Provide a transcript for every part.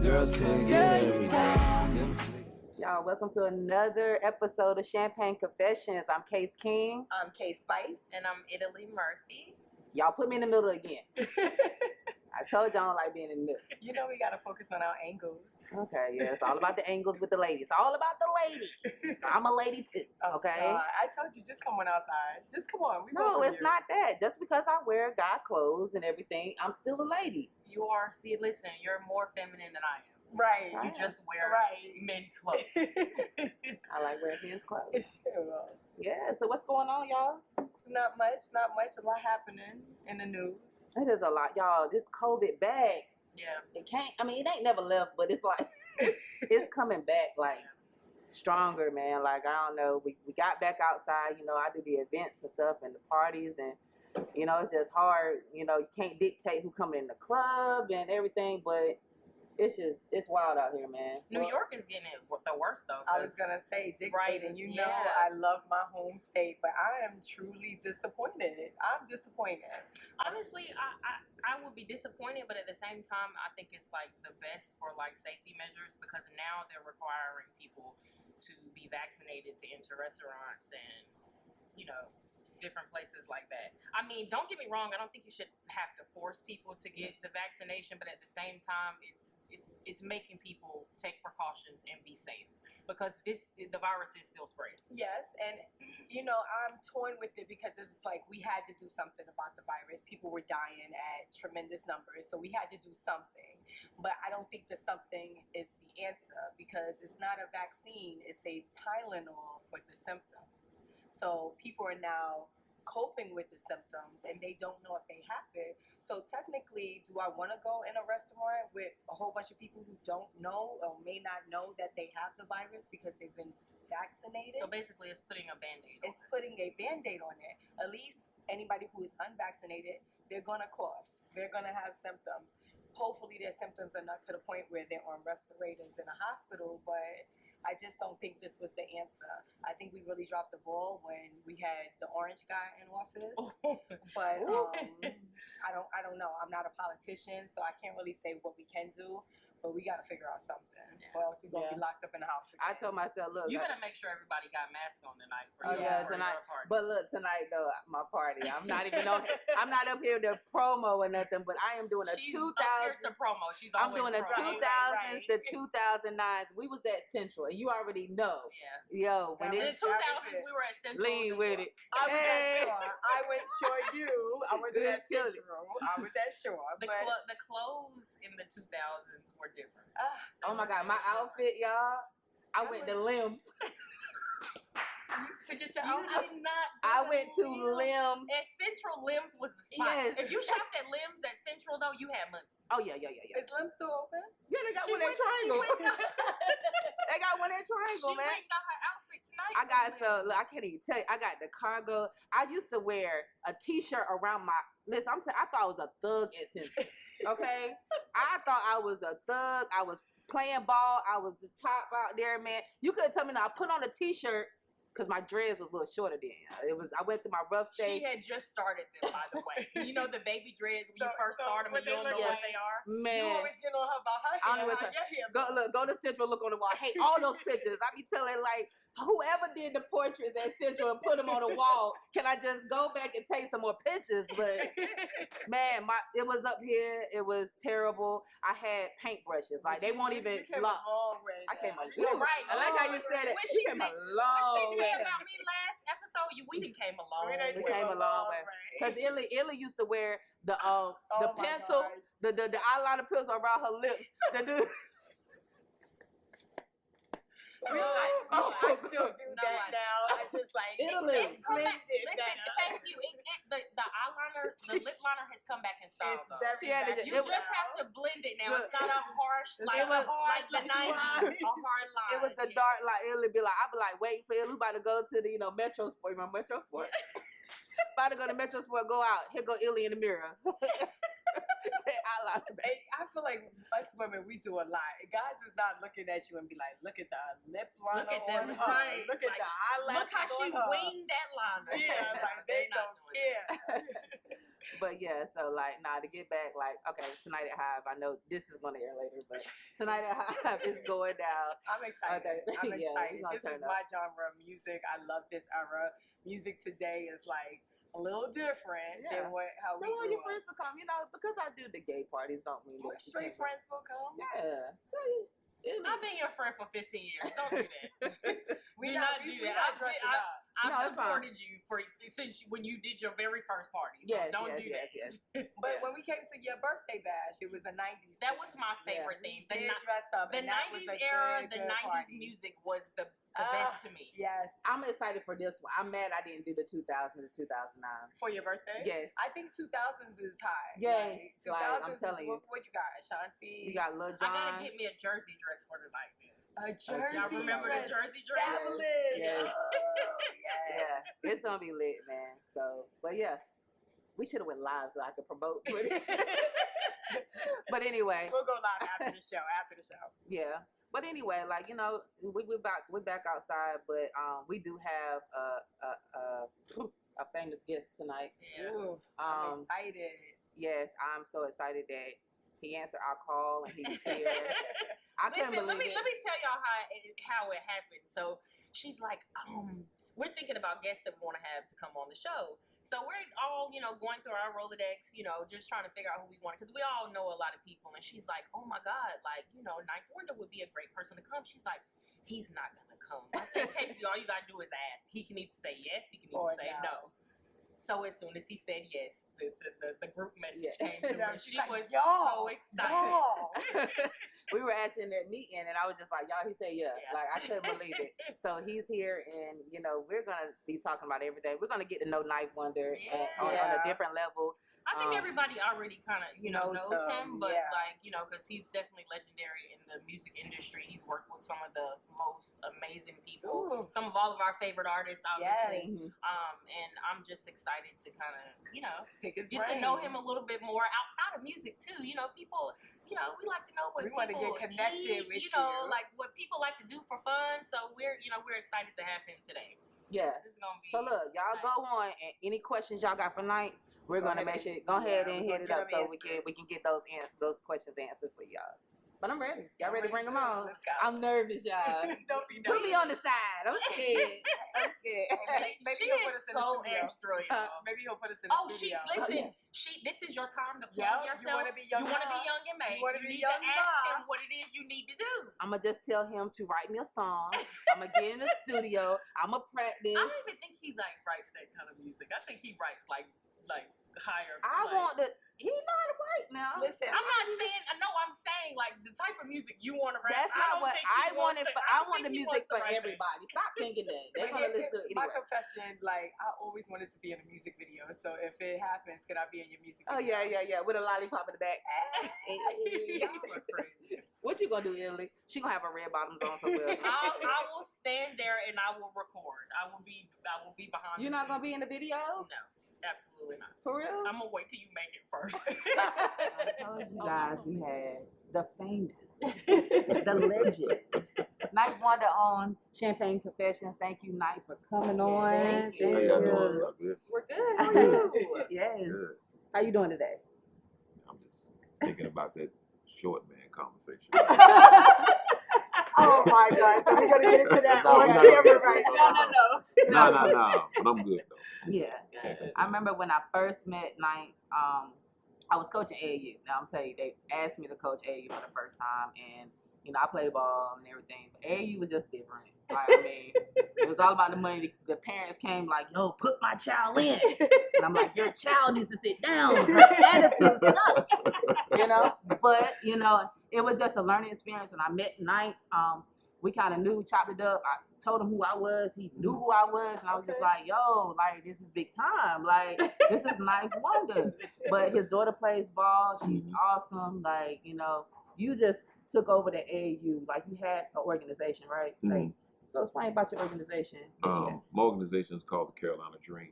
Girls couldn't get everything. Y'all, welcome to another episode of Champagne Confessions. I'm Case King. I'm Kay Spice. And I'm Italy Murphy. Y'all put me in the middle again. I told y'all I don't like being in the middle. You know we gotta focus on our angles. Okay, yeah, it's all about the angles with the ladies. All about the ladies. I'm a lady too, okay? I told you, just come on outside. Just come on. No, it's not that. Just because I wear guy clothes and everything, I'm still a lady. You are, see, listen, you're more feminine than I am. Right. You just wear men's clothes. I like wearing men's clothes. Yeah, so what's going on, y'all? Not much. A lot happening in the news. It is a lot, y'all. This COVID bag. Yeah. It ain't never left, but it's like, it's coming back like stronger, man. Like, I don't know. We got back outside, I do the events and stuff and the parties and, it's just hard. You can't dictate who coming in the club and everything, but it's wild out here, man. New York is getting it the worst, though. I was going to say, dictating. Right, I love my home state, but I am truly disappointed. I'm disappointed. Honestly, I would be disappointed, but at the same time, I think it's like the best for like safety measures because now they're requiring people to be vaccinated to enter restaurants and, different places like that. I mean, don't get me wrong. I don't think you should have to force people to get the vaccination, but at the same time, it's making people take precautions and be safe because the virus is still spreading. Yes, and I'm torn with it because it's like we had to do something about the virus. People were dying at tremendous numbers, so we had to do something. But I don't think that something is the answer because it's not a vaccine; it's a Tylenol for the symptoms. So people are now coping with the symptoms and they don't know if they have it. So technically, do I want to go in a restaurant with a whole bunch of people who don't know or may not know that they have the virus because they've been vaccinated? So basically, it's putting a Band-Aid on it. It's putting a Band-Aid on it. At least anybody who is unvaccinated, they're going to cough. They're going to have symptoms. Hopefully their symptoms are not to the point where they're on respirators in a hospital, but I just don't think this was the answer. I think we really dropped the ball when we had the orange guy in office. But I don't know. I'm not a politician, so I can't really say what we can do. But we got to figure out something, or else we're gonna be locked up in the house again. I told myself, look, you better make sure everybody got masks on tonight. Tonight. But look, tonight though, my party. I'm not even on. I'm not up here to promo or nothing. But I am doing a 2000. Up here to promo. I'm doing a 2000s to 2009s. We was at Central, and you already know. Yeah. Yo, when in the 2000s we were at Central. Lean with it. I went Shore U. I was at Central. I was at Shore. The clothes in the 2000s were different. Oh my God, my outfit, y'all. I went to Limbs. To get your outfit? Did not. I went to Limbs. At Central, Limbs was the spot. Yes. If you shopped at Limbs at Central, though, you had money. Oh yeah. Is Limbs still open? Yeah, they got one at Triangle. They got one at Triangle, man. She got her outfit tonight. Look, I can't even tell you. I got the cargo. I used to wear a T-shirt around my. Listen, I thought I was a thug at Central. Okay, I thought I was a thug. I was playing ball. I was the top out there, man. You couldn't tell me now. I put on a T-shirt because my dreads was a little shorter then. I went through my rough stage. She had just started them, by the way. You know the baby dreads when you first start them and you don't know what they are? Man. You always get on her about her hair. Go to Central, look on the wall. I hate all those pictures. I be telling like, whoever did the portraits at Central and put them on the wall, can I just go back and take some more pictures? But man, it was up here. It was terrible. I had paintbrushes. Like they won't even lock. I came a long way. Right. I like how you said it. She came a long way. What she said about me last episode, we done came a long way. We came a long way. Because Illy used to wear the pencil, the eyeliner pencil around her lips. I still do that now. I just like Italy. It's come back. Listen, thank you. The eyeliner, the lip liner has come back in style. You just have to blend it now. It's not a harsh like the 90s. A hard line. It was the dark line. It'll be like, I'll be like, wait for it. We about to go to the Metro Sport. You know, Metro Sport. About to go to Metro Sport. Go out. Here go Illy in the mirror. I feel like us women, we do a lot. Guys is not looking at you and be like, look at the lip liner on her. Right. Look at the eyelashes. Look how she winged that liner. Yeah, like they don't care. But yeah, so like, nah, to get back, like, okay, tonight at Hive. I know this is gonna air later, but tonight at Hive is going down. I'm excited. Okay. I'm Yeah, we excited. gonna This is turn up. my genre of music. I love this era. Music today is like a little different Yeah. than how So we all grew your up. friends will come, you know, because I do the gay parties, don't mean Your that you straight can't- friends will come. Yeah. I've been your friend for 15 years. Don't do that. We Do not not do we that. not I've dressing been- up. No, I've it's fine. supported you since when you did your very first party. So Yes, don't yes, do yes, that. yes. But Yeah. when we came to your birthday bash, it was a 90s. That thing. was my favorite We thing. The, did ni- dress up. the and that was 90s a era, good, the good 90s party. music was the Ah, best to me. Yes. I'm excited for this one. I'm mad I didn't do the 2000 to 2009. For your birthday? Yes. I think 2000s is high. Yes, Like, like, 2000s I'm telling is, you. What you got? Ashanti? You got Lil I gotta Jon. get me a jersey dress for the night. a Jersey jersey. Y'all remember the dress. jersey dress? Fabulous. Yes. Oh, yes. Yeah, it's gonna be lit, man. So, but yeah, we should have went live so I could promote. But anyway, We'll go live after the show. yeah. But anyway, like, you know, we're back outside, but we do have a famous guest tonight. Yeah. Ooh, I'm excited. Yes, I'm so excited that he answered our call and he's here. I couldn't Listen, believe let it. me tell y'all how it happened. So she's like, we're thinking about guests that we want to have to come on the show. So we're all, you know, going through our Rolodex, you know, just trying to figure out who we want, because we all know a lot of people. And she's like, oh my God, like, you know, Ninth Wonder would be a great person to come. She's like, he's not gonna come. I said, Casey, all you gotta do is ask. He can either say yes, he can Or either say no. So as soon as he said yes, the group message Yeah. came through, and She's she like, was y'all, so excited. y'all. We were actually in that meeting, and I was just like, y'all, he said yeah. Yeah. Like, I couldn't believe it. So he's here, and, you know, we're going to be talking about everything. We're going to get to know Ninth Wonder and, on a Yeah. different level. I think everybody already kind of, you know, knows him, him, but yeah. like, you know, because he's definitely legendary in the music industry. He's worked with some of the most amazing people, Ooh. some of all of our favorite artists, obviously. Mhm. And I'm just excited to kind of, you know, Pick his get to brain. know him a little bit more outside of music too. You know, people, you know, we like to know what We wanna people get connected eat, with you know, you. like what people like to do for fun. So we're excited to have him today. Yeah. This is gonna be. So look, y'all go on, and any questions y'all got for Night, we're Go gonna ahead make sure and- go ahead yeah, and we're hit it gonna up get so 'em we can get those questions answered for y'all. But I'm ready. Y'all ready to bring them on? Let's go. I'm nervous, y'all. Don't be Put me nervous. on the side. I'm scared. I'm scared. Maybe she he'll is put us in the so studio. extra, y'all. Maybe he'll put us in the Oh, studio. listen, this is your time to plug Yep, you yourself. wanna be young You wanna be Ma. young and made. You wanna be need young to ask Ma. him what it is you need to do. I'm gonna just tell him to write me a song. I'm gonna get in the studio. I'm gonna practice. I don't even think he like writes that kind of music. I think he writes like higher. I like, want the. He know how to write now. Listen, I'm not saying. I know. I'm saying like the type of music you want to rap. That's I not don't what think he I wants wanted. to- I don't want the think he music wants to for write that. everybody. Stop thinking that. They're But gonna listen to it my anyway. confession, like I always wanted to be in a music video. So if it happens, can I be in your music Oh video? yeah, with a lollipop in the back. Y'all are crazy. What you gonna do, Illy? She gonna have her red bottoms on so well. I will stand there and I will record. I will be behind. You're not gonna be in the video? No, absolutely not. For real? I'm gonna wait till you make it first. I told you guys we had the famous, the legend, Ninth Wonder on Champagne Confessions. Thank you, Night, for coming on. thank you. How y'all doing? Y'all good? We're good. How are you? Yes. Good. How you doing today? I'm just thinking about that short man conversation. Oh my God! So we're gonna get into that No, on no, camera no, right no, now. No. But I'm good though. Yeah. Can't complain. I remember when I first met Ninth, I was coaching AAU. Now I'm telling you, they asked me to coach AAU for the first time, and you know I play ball and everything. But AAU was just different. Like, I mean, it was all about the money. The parents came like, "Yo, put my child in," and I'm like, "Your child needs to sit down. Her attitude sucks." You know. But you know, it was just a learning experience, and I met Ninth. We kind of knew, chopped it up. I told him who I was. He knew who I was, and I was just like, "Yo, like this is big time. Like this is Ninth Wonder." But his daughter plays ball. She's awesome. Like, you know, you just took over the AAU. Like you had an organization, right? Like, so explain about your organization. My organization is called the Carolina Dream.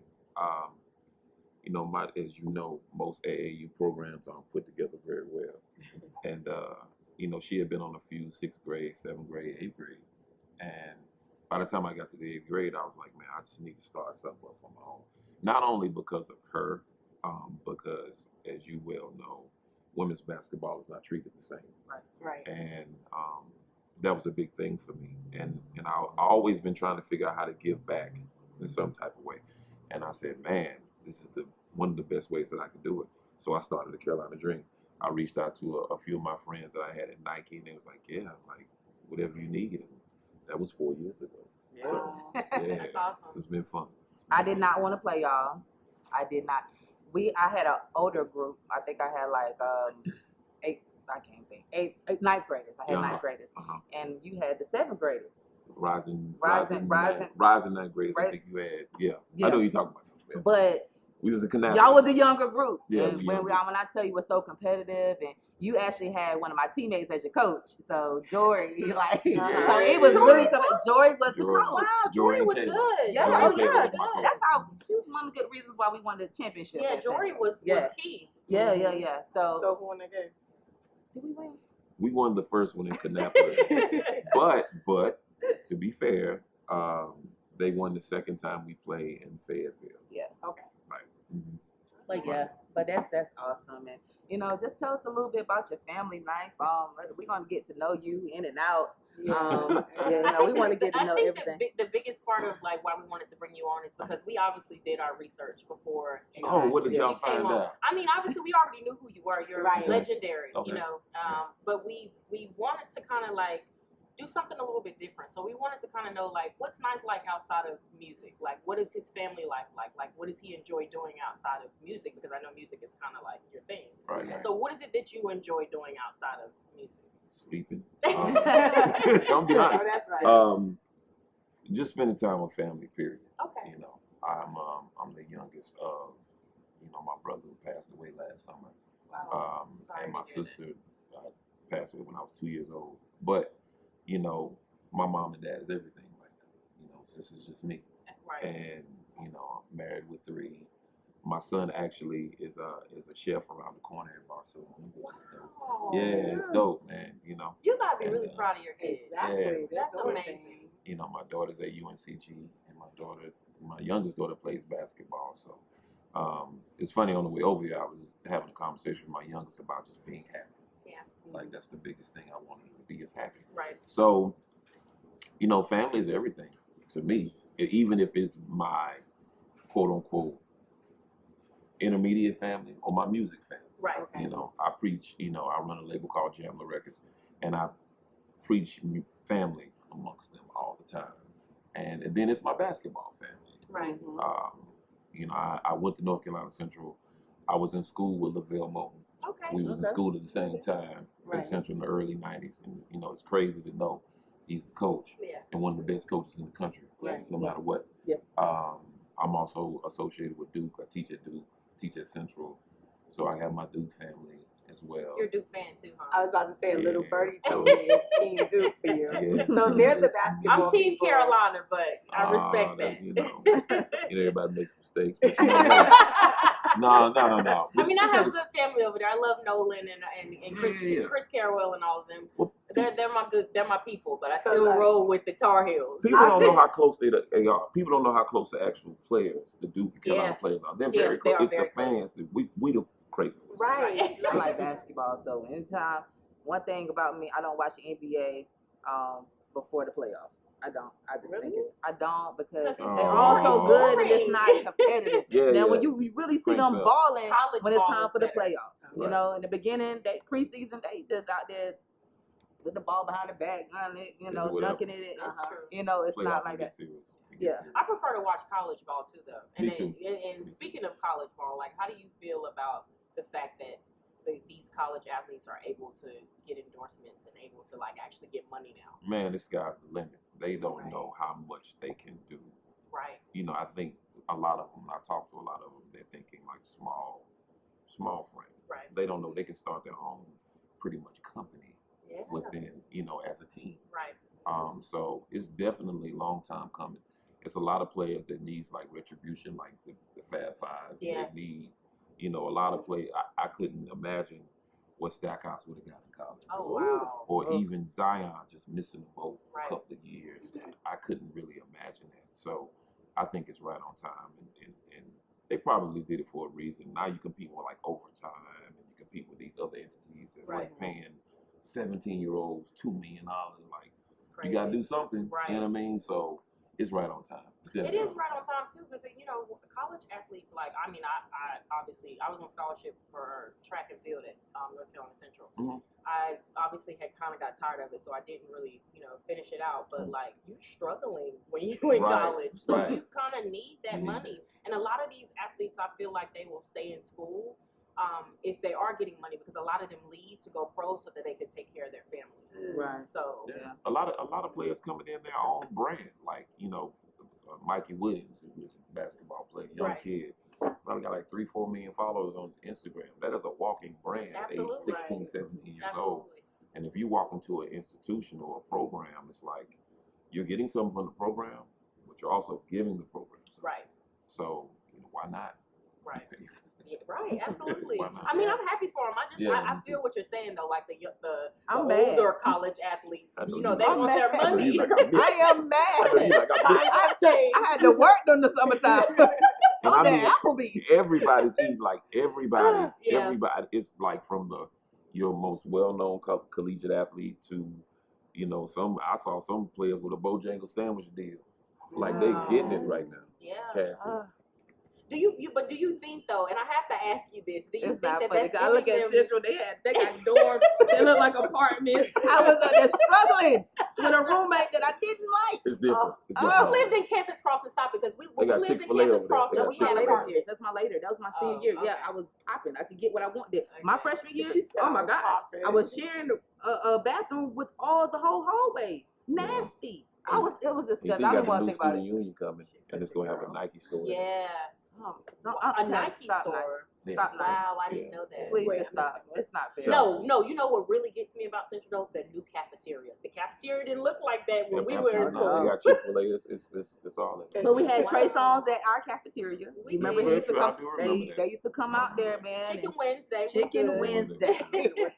You know, as you know, most AAU programs aren't put together very well. And you know, she had been on a few 6th grade, 7th grade, 8th grade. And by the time I got to the 8th grade, I was like, man, I just need to start something up on my own. Not only because of her, because as you well know, women's basketball is not treated the same. Right. And that was a big thing for me. And I've always been trying to figure out how to give back in some type of way. And I said, man, this is one of the best ways that I can do it. So I started the Carolina Dream. I reached out to a few of my friends that I had at Nike, and they was like, yeah, like whatever you need. And that was 4 years ago. So, yeah, That's awesome. it's been fun. I did not want to play, y'all. I did not. I had an older group. I think I had like ninth graders. I had ninth graders, and you had the seventh graders. Rising ninth graders. I think you had. Yeah. I know you're talking about. Yeah. But we was a Canal. y'all was a younger group. Yeah. And when I tell you, it was so competitive, and you actually had one of my teammates as your coach. So Jory, like, so it was really Jory was the coach. Wow, Jory was good. Yeah, Jory yeah. was my coach. That's how she was one of the good reasons why we won the championship. Yeah, at Jory Central. was key. Yeah. So who won the game? did we win? We won the first one in Kannapolis. but to be fair, they won the second time we played in Fayetteville. Yeah. Okay. Right. But yeah, but that's awesome, and just tell us a little bit about your family life. We're gonna get to know you in and out. We want to get to know I think everything. the biggest part of like why we wanted to bring you on is because we obviously did our research before. Oh, what did y'all you came find on. out? I mean, obviously we already knew who you were. You're Right. legendary, Okay. But we wanted to kind of like do something a little bit different. So we wanted to kind of know like what's Ninth like outside of music? Like what is his family life like? Like what does he enjoy doing outside of music? Because I know music is kind of like your thing. Right. So what is it that you enjoy doing outside of music? Sleeping. I'm be honest. Oh, that's right. Just spending time with family. Period. Okay. I'm the youngest of my brother who passed away last summer. Wow. Sorry And my to hear that. sister passed away when I was 2 years old. But my mom and dad is everything right now. This is just me. Right. And I'm married with 3. My son actually is a chef around the corner in Barcelona, which is dope. Wow. Yeah, it's dope, man. You gotta be And, really proud of your kids. Exactly. That's the amazing. thing. My daughter's at UNCG, and my youngest daughter plays basketball. So it's funny, on the way over here, I was having a conversation with my youngest about just being happy. Yeah. Like that's the biggest thing I wanted her to be, is happy. Right. So, family is everything to me, even if it's my quote unquote intermediate family or my music family. Right. Okay. I preach, I run a label called Jamla Records, and I preach family amongst them all the time. And then it's my basketball family. Right. I went to North Carolina Central. I was in school with LaVelle Moulton. Okay. We was in school at the same time Right. at Central in the early 90s. And, it's crazy to know he's the coach Yeah. and one of the best coaches in the country, Right. no matter what. Yeah. I'm also associated with Duke. I teach at Duke, teach at Central. So I have my Duke family as well. You're a Duke fan too, huh? I was about to say a little Yeah. birdie told me it's Team Duke for you. Yeah. So they're the basketball I'm Team people. Carolina, but I respect that. that. Everybody makes mistakes. But no. I mean, I have a good family over there. I love Nolan and Chris, Yeah. Chris Carwell and all of them. Well, They're my people, but I So, still like, roll with the Tar Heels. People don't know how close they are. People don't know how close the actual players, the Duke and Carolina Yeah. players are. They're Yeah, very they close. are It's very the fans that we the crazy ones. Right. I like basketball, so anytime. One thing about me, I don't watch the NBA before the playoffs. I don't. I just think I don't, because Because they're it's all so boring. good and it's not competitive. Yeah, Now yeah. when you really see Cranks them up. balling College when it's ball time is for the better. playoffs. Right. In the beginning, they preseason, they just out there with the ball behind the back, running it, whatever. dunking it. That's true. It's Playoff not can like get that. serious. It Yeah. gets serious. I prefer to watch college ball too, though. And Me too. And speaking of college ball, like, how do you feel about the fact that these college athletes are able to get endorsements and able to like actually get money now? Man, the sky's the limit. They don't Right. know how much they can do. Right. I think a lot of them, I talk to a lot of them, they're thinking like small frame. Right. They don't know they can start their own pretty much company Yeah. within, as a team. Right. So it's definitely a long time coming. It's a lot of players that needs like retribution, like the Fab Five. Yeah. They need, a lot of players. I couldn't imagine what Stackhouse would have got in college. Oh wow. Or even Zion just missing the boat Right. a couple of years. I couldn't really imagine that. So I think it's right on time. And They probably did it for a reason. Now you compete with like overtime, and you compete with these other entities that's like paying 17-year-olds $2 million. Like you got to do something. Right. You know what I mean? So it's right on time. It is right on time too, because college athletes, like I obviously I was on scholarship for track and field at North Carolina Central. Mhm. I obviously had kind of got tired of it, so I didn't really finish it out. But like you're struggling when you're in Right, college, so right. you kind of need that You need money. And a lot of these athletes, I feel like they will stay in school if they are getting money, because a lot of them leave to go pro so that they can take care of their families. Right. So Yeah. A lot of players coming in their own brand, like Mikey Williams, who was a basketball player, young Right. kid, probably got like 3-4 million followers on Instagram. That is a walking brand at age Absolutely. 16, 17 years old. absolutely. And if you walk into an institution or a program, it's like you're getting something from the program, but you're also giving the program something. Right. So why not? Right. Pay for it? Yeah, right, absolutely. Why not? I mean, I'm happy for them. Yeah, I me feel what you're saying though. Like the I'm mad. older college athletes, I know they you I'm want their mad. I know money. you like, I miss- I am I know mad. you like, I miss- I had to work during the summertime. And On I that mean, Applebee's. everybody's eating, like everybody. Yeah. Everybody. It's like from your most well-known collegiate athlete to, I saw some players with a Bojangles sandwich deal. Like they getting it right now. Yeah. Cassie. Do you think though? And I have to ask you this: do you It's think not that funny. that's 'Cause I look giving at them? Central, they got dorms. They look like apartments. I was up there struggling with a roommate that I didn't like. It's different. It's oh, I different. lived in Campus Crossing. Stop, because we They got lived in Chick-fil-A over Campus there. Crossing. They That got was We my had later apartments. years. That's my later. That was my senior year. Yeah, okay. I was popping. I could get what I wanted. My Okay. freshman year, She said oh my I was gosh, popping. I was sharing a bathroom with the whole hallway. Nasty. It was You see, disgusting. I got didn't the want to new think about student it. union coming, and it's gonna have a Nike store. in it. Yeah, Oh, no, a okay, Nike stop, store. Nike. Yeah. Stop, Nike. Wow, I didn't Yeah. know that. Please Wait, just I'm stop. missing It's not fair. No, you know what really gets me about Central though? The new cafeteria. The cafeteria didn't look like that when we were in Absolutely not. school. They got Chick-fil-A. It's all that. But we had Trey Wow. Songz at our cafeteria. We You remember did. he used to True, I come? do remember They that. used to come out there, man. Chicken and Wednesday. was Chicken good. Wednesday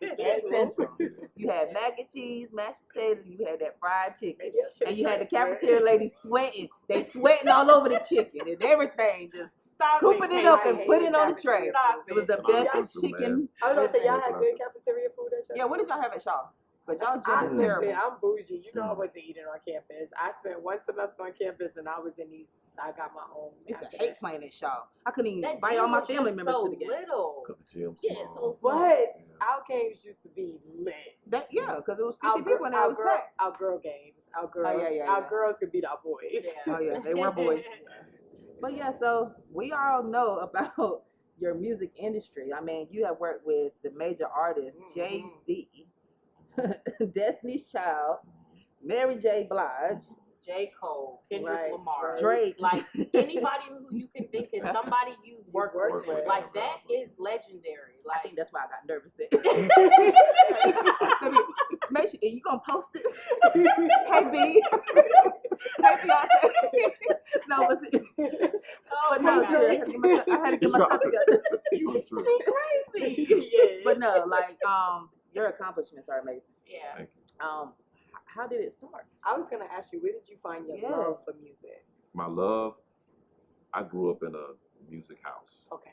at Yes, Central. You had mac and cheese, mashed potatoes. You had that fried chicken, and you had the cafeteria lady sweating. They sweating all over the chicken and everything, just Stop scooping it Kay. up I and hate putting it the on the tray. Stop It was the it. best Central, chicken. I was gonna say y'all Listen. had good cafeteria food at your Yeah, what did y'all have at Shaw? But y'all I just terrible. listen, I'm bougie. You know I wasn't eating on campus. I spent one semester on campus and I was in these. I got my own. It's a after hate that. playing at Shaw. I couldn't even That invite gym all my was family just members so to the game. little. Cause the gym's Yeah, small. so small. But our games used to be lit. Yeah, because it was 50 people and it was packed. Our girl games. Our girls. yeah, Our yeah. girls could beat our boys. Yeah. Oh yeah, they were boys. But yeah, so we all know about your music industry. I mean, you have worked with the major artists, Jay-Z, Destiny's Child, Mary J. Blige, J. Cole, Kendrick Right, Lamar, Drake. like anybody who you can think is somebody you worked worked with. with. Like that is legendary. I think Like that's why I got nervous. Let me make sure you gonna post this. Hey B, hey Beyonce. No, but oh no, my seriously, God. I had to get myself together. You were true. Crazy. Yeah. But no, like your accomplishments are amazing. Yeah. Thank you. How did it start? I was gonna ask you, where did you find your Yeah. love for music? My love. I grew up in a music house. Okay.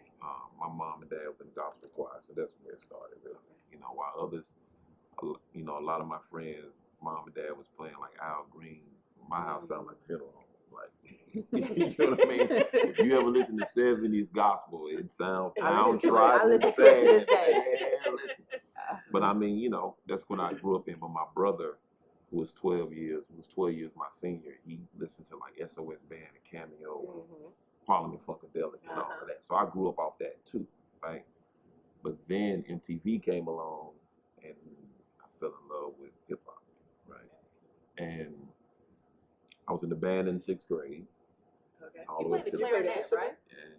My mom and dad was in the gospel choir, so that's where it started. Really. While others, a lot of my friends, mom and dad was playing like Al Green. My house sounded like funeral home. Like, you know what I mean? If you ever listen to 70s gospel, it sounds I listen to it downtrodden, to this sad. day. Yeah, listen. But I mean, that's what I grew up in. But my brother, who was 12 years my senior, he listened to like SOS Band and Cameo, Mm-hmm. Parliament Funkadelic, and all of that. So I grew up off that too, right? But then MTV came along, and I fell in love with hip hop, right? And I was in the band in 6th grade. Okay. All You the way played to the clarinet, right?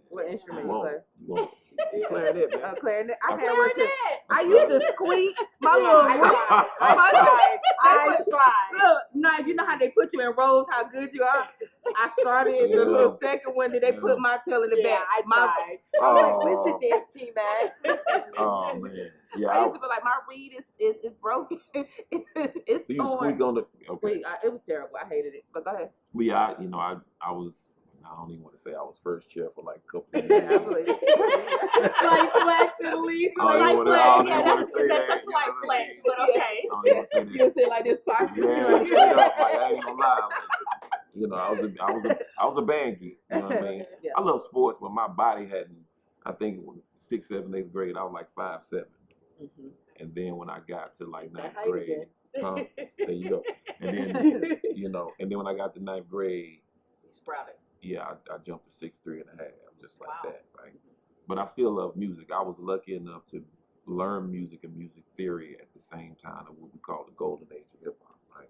What instrument You you won't. play? You won't. Clarinet, man. Clarinet. I That's had one too. Clarinet. I used to squeak my little. I tried. Look, now you know how they put you in rows, how good you are. I started in the Yeah. little second one, then they put my tail in the Yeah, back. I My, tried. I was like, where's Oh, the dance team at? oh man. Yeah. I used to be like, my reed is broken. It's So you torn. squeak on the. Okay. Squeak. It was terrible. I hated it. But go ahead. I was I don't even want to say I was first chair for like a couple of I years. believe it. Slight flex at least. I don't Slight even wanna- flex. I don't Yeah, even wanna that's say that, a you know slight what I flex, mean? but okay. I don't even say that. You sit like this posture. Yeah, straight up. Like I ain't gonna lie. Like, you know, I was a band geek. You know what I mean? Yeah. I love sports, but my body hadn't. I think in 6th, 7th, 8th grade, I was like 5'7", Mhm. and then when I got to like That 9th height grade, again. there you go. And then and then when I got to 9th grade, You sprouted. yeah, I jumped to 6'3" and a half, just like Wow. that, right? But I still love music. I was lucky enough to learn music and music theory at the same time of what we call the golden age of hip hop, right?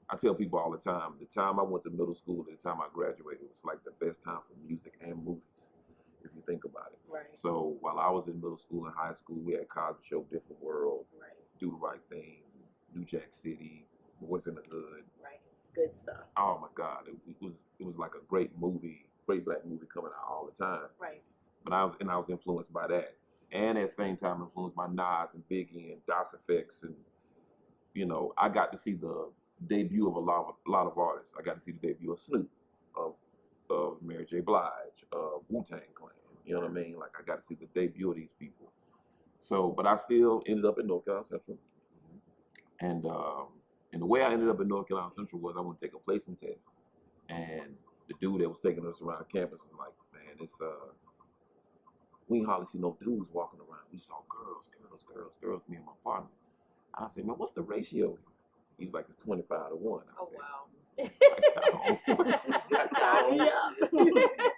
I tell people all the time, the time I went to middle school, the time I graduated, was like the best time for music and movies, if you think about it. Right. So while I was in middle school and high school, we had Cosby Show, Different World, Right. Do the Right Thing, New Jack City, Boys in the Hood. Right. Good stuff. Oh my God, it was like a great movie, great black movie coming out all the time. Right. But I was influenced by that, and at the same time influenced by Nas and Biggie and Das EFX, and you know, I got to see the debut of a lot of artists. I got to see the debut of Snoop, of Mary J. Blige, of Wu-Tang Clan. You know what I mean? Like I got to see the debut of these people. So, but I still ended up in North Carolina Central, and the way I ended up in North Carolina Central was I went to take a placement test, and the dude that was taking us around campus was like, "Man, it's we ain't hardly see no dudes walking around. We saw girls, me and my partner." I said, "Man, what's the ratio?" He's like, "It's 25-1." I Oh said, wow. Sign me up.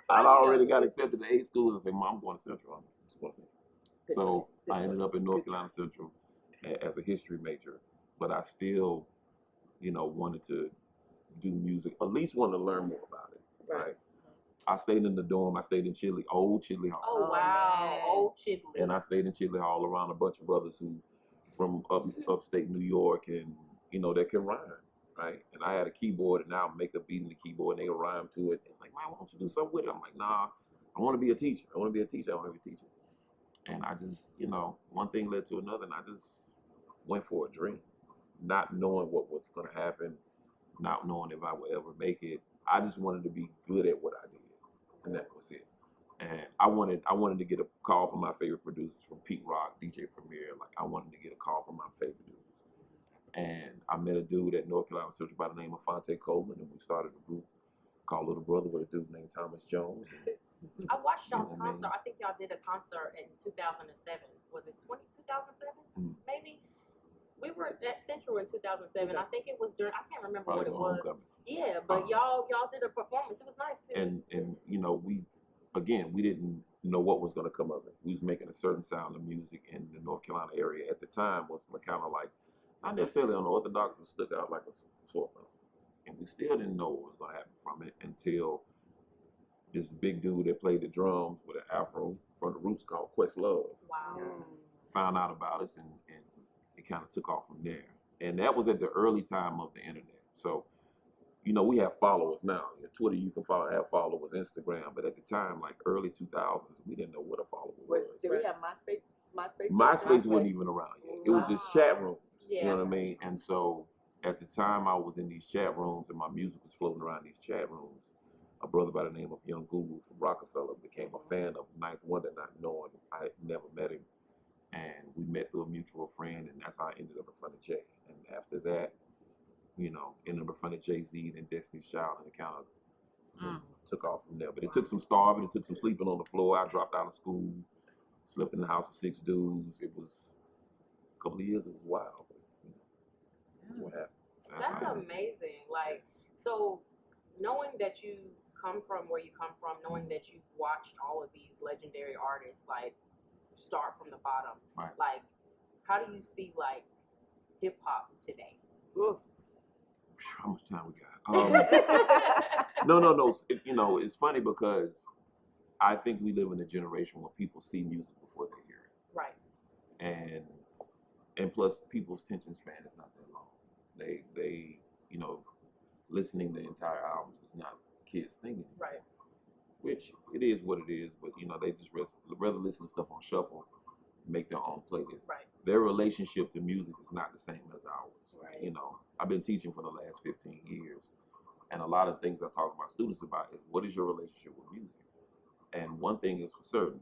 I'd already got accepted to 8 schools. I said, "Mom, I'm going to Central." I'm just going to Central. Good So choice, good I ended choice, up in North good Carolina Central as a history major, but I still, you know, wanted to do music, at least wanted to learn more about it, Right. right? I stayed in the dorm. I stayed in old Chidley Hall. Oh Oh, wow. man. Old Chidley. And I stayed in Chidley Hall around a bunch of brothers who from upstate New York, and you know, that can rhyme, right? And I had a keyboard, and now I make a beat in the keyboard, and they rhyme to it. It's like, "Man, why don't you do something with it?" I'm like, "Nah, I want to be a teacher. I want to be a teacher. I want to be a teacher." And I just, you know, one thing led to another, and I just went for a dream, not knowing what was going to happen, not knowing if I would ever make it. I just wanted to be good at what I did, and that was it. And I wanted to get a call from my favorite producers, from Pete Rock, DJ Premier. Like I wanted to get a call from my favorite dudes. And I met a dude at North Carolina Central by the name of Fonte Coleman, and we started a group called Little Brother with a dude named Thomas Jones. And I watched y'all's You know what I mean? concert. I think y'all did a concert in 2007. Was it 2007? Mhm. Maybe. We were at Central in 2007. I think it was during. I can't remember probably what it on was. Homecoming. Yeah, but y'all did a performance. It was nice too. And you know, we didn't know what was going to come of it. We was making a certain sound of music in the North Carolina area at the time was kind of like not necessarily unorthodox, but stuck out like a sore thumb. And we still didn't know what was going to happen from it until this big dude that played the drums with an afro from the Roots called Questlove Wow. found out about us, and it kind of took off from there. And that was at the early time of the internet. So, you know, we have followers now. Twitter, you can have followers, Instagram, but at the time, like early 2000s, we didn't know what a follower was. Did we have MySpace? MySpace wasn't even around yet. It was just chat rooms. Yeah. You know what I mean? And so at the time I was in these chat rooms and my music was floating around these chat rooms, a brother by the name of Young Guru from Rockefeller became a fan of Ninth Wonder, not knowing I had never met him. And we met through a mutual friend, and that's how I ended up in front of Jay. And after that, you know, ended up in front of Jay-Z and Destiny's Child, and it kind of took off from there. But it took some starving, it took some sleeping on the floor. I dropped out of school, slept in the house with 6 dudes. It was a couple of years, it was wild. But, you know, that's what happened. So That's how I ended up. amazing. Like, so knowing that you come from where you come from, knowing that you've watched all of these legendary artists, like, start from the bottom, Right. like, how do you see, like, hip hop today? How much time we got? No. You know, it's funny because I think we live in a generation where people see music before they hear it. Right. And plus people's attention span is not that long. They you know, listening to entire albums is not kids thinking, Right. which it is what it is, but you know, they just rather listen to stuff on shuffle, make their own playlist. Right. Their relationship to music is not the same as ours. Right. You know, I've been teaching for the last 15 years, And a lot of things I talk to my students about is what is your relationship with music? And one thing is for certain,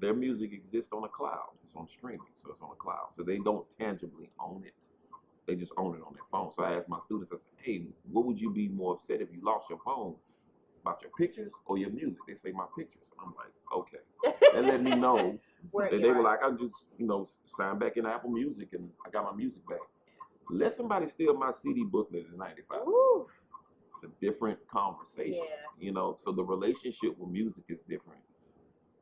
their music exists on a cloud. It's on streaming, so it's on a cloud. So they don't tangibly own it. They just own it on their phone. So I asked my students, I said, hey, what would you be more upset if you lost your phone? About your pictures or your music? They say my pictures. I'm like, okay. They let me know that they were like, I just, sign back in Apple Music and I got my music back. Let somebody steal my CD booklet in '95. Ooh. It's a different conversation. So the relationship with music is different.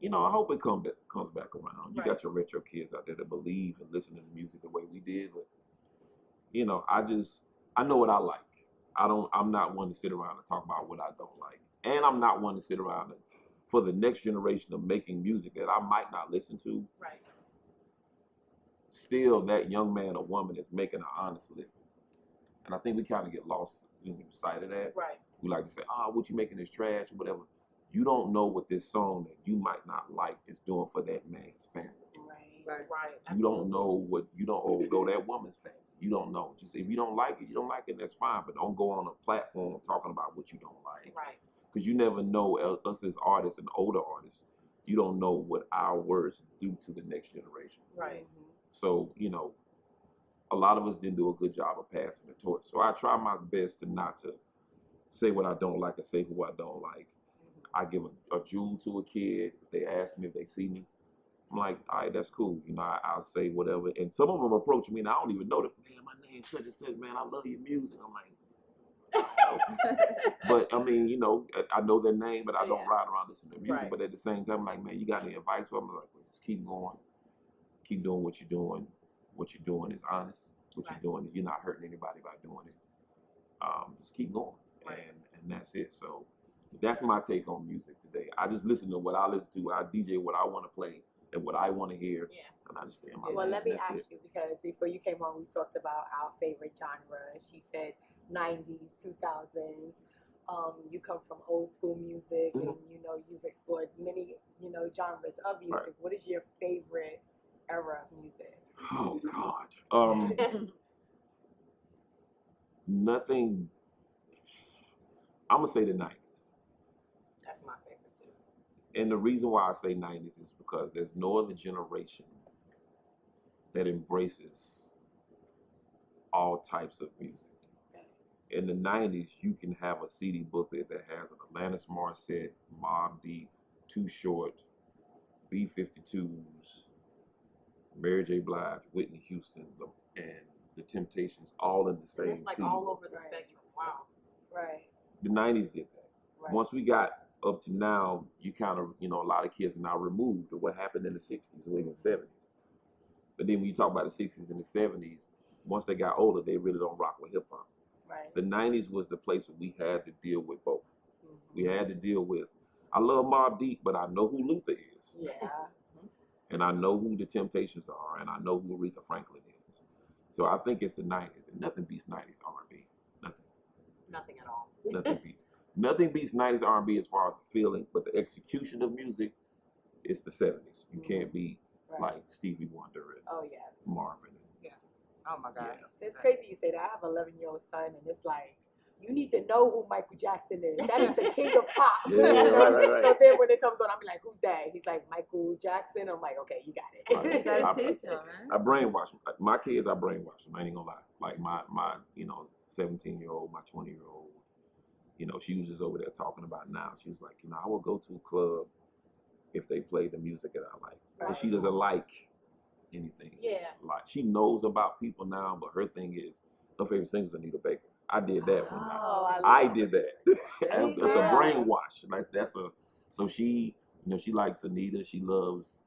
I hope it comes back around. You got your retro kids out there that believe and listen to the music the way we did, but I know what I like. I'm not one to sit around and talk about what I don't like. And I'm not one to sit around for the next generation of making music that I might not listen to. Right. Still, that young man or woman is making an honest living. And I think we kind of get lost in sight of that. Right. We like to say, what you making is trash or whatever. You don't know what this song that you might not like is doing for that man's family. Right. You don't know go that woman's family. You don't know. Just if you don't like it, you don't like it, that's fine. But don't go on a platform talking about what you don't like. Right. Because you never know, us as artists and older artists, you don't know what our words do to the next generation. Right. So, a lot of us didn't do a good job of passing the torch. So I try my best to not to say what I don't like and say who I don't like. I give a jewel to a kid. If they ask me, if they see me, I'm like, all right, that's cool. I'll say whatever. And some of them approach me and I don't even know that, man, my name's such and such, man, I love your music. I'm like, but I mean, I know their name, but I don't ride around listening to music. Right. But at the same time, I'm like, man, you got any advice for me? I'm like, just keep going. Keep doing what you're doing. What you're doing is honest. What you're doing, you're not hurting anybody by doing it. Just keep going. Right. And that's it. So that's my take on music today. I just listen to what I listen to. I DJ what I want to play and what I want to hear. Yeah. And I just stay in my Well, lane, let me and that's ask you, because before you came on, we talked about our favorite genre. She said 90s, 2000s. You come from old school music, and you've explored many, genres of music. Right. What is your favorite era of music? Oh God. Nothing. I'm gonna say the 90s. That's my favorite too. And the reason why I say 90s is because there's no other generation that embraces all types of music. In the 90s, you can have a CD booklet that has an Alanis Morissette, Mobb Deep, Too Short, B-52s, Mary J. Blige, Whitney Houston, and The Temptations, all in the same It's like CD all booklet. over the spectrum. Wow. Right. The 90s did that. Right. Once we got up to now, you kind of, a lot of kids are now removed of what happened in the 60s or even 70s. But then when you talk about the 60s and the 70s, once they got older, they really don't rock with hip hop. Right. The 90s was the place where we had to deal with both. Mm-hmm. We had to deal with, I love Mobb Deep, but I know who Luther is. Yeah. And I know who the Temptations are, and I know who Aretha Franklin is. So I think it's the 90s, and nothing beats 90s R&B. Nothing at all. Nothing beats 90s R&B as far as the feeling, but the execution of music is the 70s. You can't be like Stevie Wonder and Oh, yes. Marvin. Oh my God. Yeah. It's crazy you say that. I have an 11-year-old son, and it's like, you need to know who Michael Jackson is. That is the king of pop. Yeah, right. So then when it comes on, I'm like, who's that? He's like, Michael Jackson. I'm like, okay, you got it. Right. You gotta teach them, man. I brainwash them. My kids, I brainwash them. I ain't gonna lie. Like my 17-year-old, my 20-year-old, she was just over there talking about now. She was like, I will go to a club if they play the music that I like. But she doesn't like anything. Yeah. Like she knows about people now, but her thing is her favorite singer is Anita Baker. I did that one night. Oh, I did that. There you That's a go. brainwash. So she, she likes Anita. She loves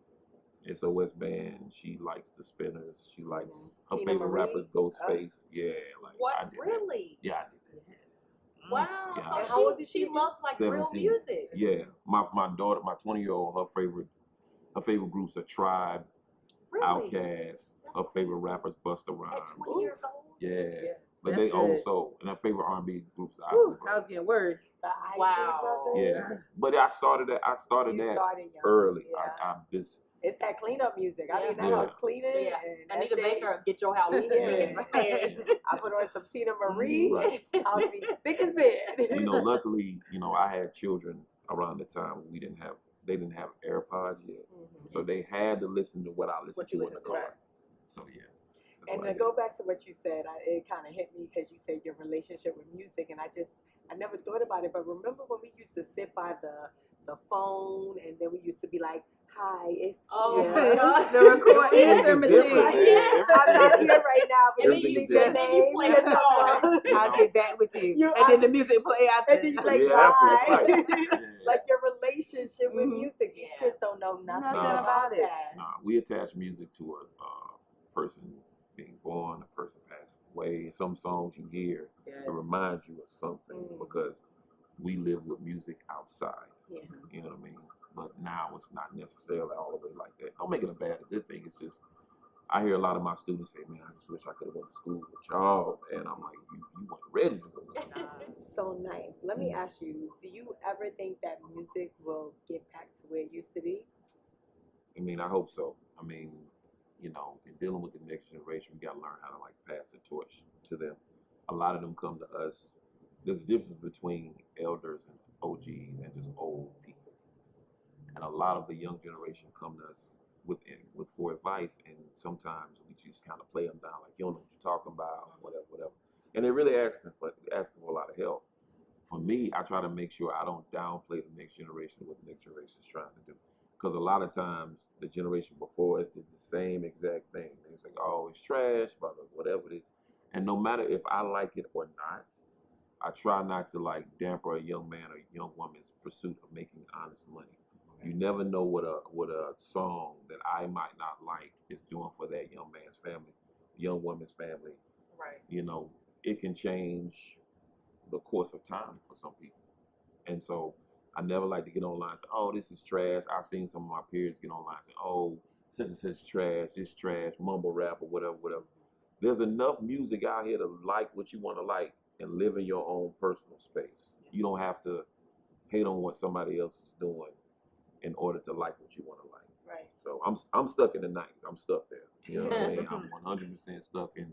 SOS Band. She likes the Spinners. She likes her Tina favorite Marie? rapper's Ghostface. Yeah, like What? I did that. Really? Yeah, I did that. Wow. Yeah. And So how old is she she? loves like real 17. music. Yeah, my daughter, my 20-year-old, her favorite groups are Tribe, Really? Outkast. Her favorite rappers Busta Rhymes. At 20 years old? Yeah. But That's they old good. soul, and her favorite R&B groups are Whew, Isley I was Brothers. getting worried. The Isley Wow. Brothers? Yeah, but I started You that started young. early. Yeah. I just It's that cleanup music. I Yeah. mean, that Yeah. house cleaning. Yeah. And Anita that shit- Baker, get your house. Yeah. Yeah. I put on some Tina Marie. Right. House be spick as bed. You know, luckily, you know, I had children around the time they didn't have AirPods yet, Mhm. so they had to listen to what I listened What to you in the listen to, car. right. So yeah. that's And what to I did. go back to what you said, it kind of hit me because you said your relationship with music, and I never thought about it. But remember when we used to sit by the phone, and then we used to be like, "Hi, it's Oh Tia." my God. The record Everything answer is machine. different, man. Yes. I'm not Everything is here right now, but And then you Everything leave is your different. name, play your a song. number, I'll get back with you. You- And then the music play out and there. then you say Yeah, bye. after, right. Like your relationship with Mhm. music, these Yeah. kids don't know nothing Nothing about about it. that. Nah, we attach music to a person being born, a person passing away. Some songs you hear, Yes. it reminds you of something Mm. because we live with music outside. Yeah. You know what I mean? But now it's not necessarily all the way like that. Don't make it a bad or good thing. It's just I hear a lot of my students say, "Man, I just wish I could have went to school with y'all." And I'm like, "You weren't ready to go to school." So nice. Let me ask you, do you ever think that music will get back to where it used to be? I mean, I hope so. I mean, you know, in dealing with the next generation, we got to learn how to like pass the torch to them. A lot of them come to us. There's a difference between elders and OGs and just old people. And a lot of the young generation come to us with for advice, and sometimes we just kind of play them down like you don't know what you're talking about, whatever. And they're really asking for a lot of help. For me, I try to make sure I don't downplay the next generation what the next generation is trying to do. Because a lot of times the generation before us did the same exact thing. They say, "Oh, it's trash," blah, blah, whatever it is. And no matter if I like it or not, I try not to like damper a young man or young woman's pursuit of making honest money. You never know what a song that I might not like is doing for that young man's family, young woman's family. Right. You know, it can change the course of time for some people. And so I never like to get online and say, "Oh, this is trash." I've seen some of my peers get online and say, "Oh, such and such trash, this trash, mumble rap or whatever. There's enough music out here to like what you want to like and live in your own personal space. You don't have to hate on what somebody else is doing in order to like what you want to like. Right. So I'm stuck in the 90s. I'm stuck there. You know what I mean? I'm 100% stuck in.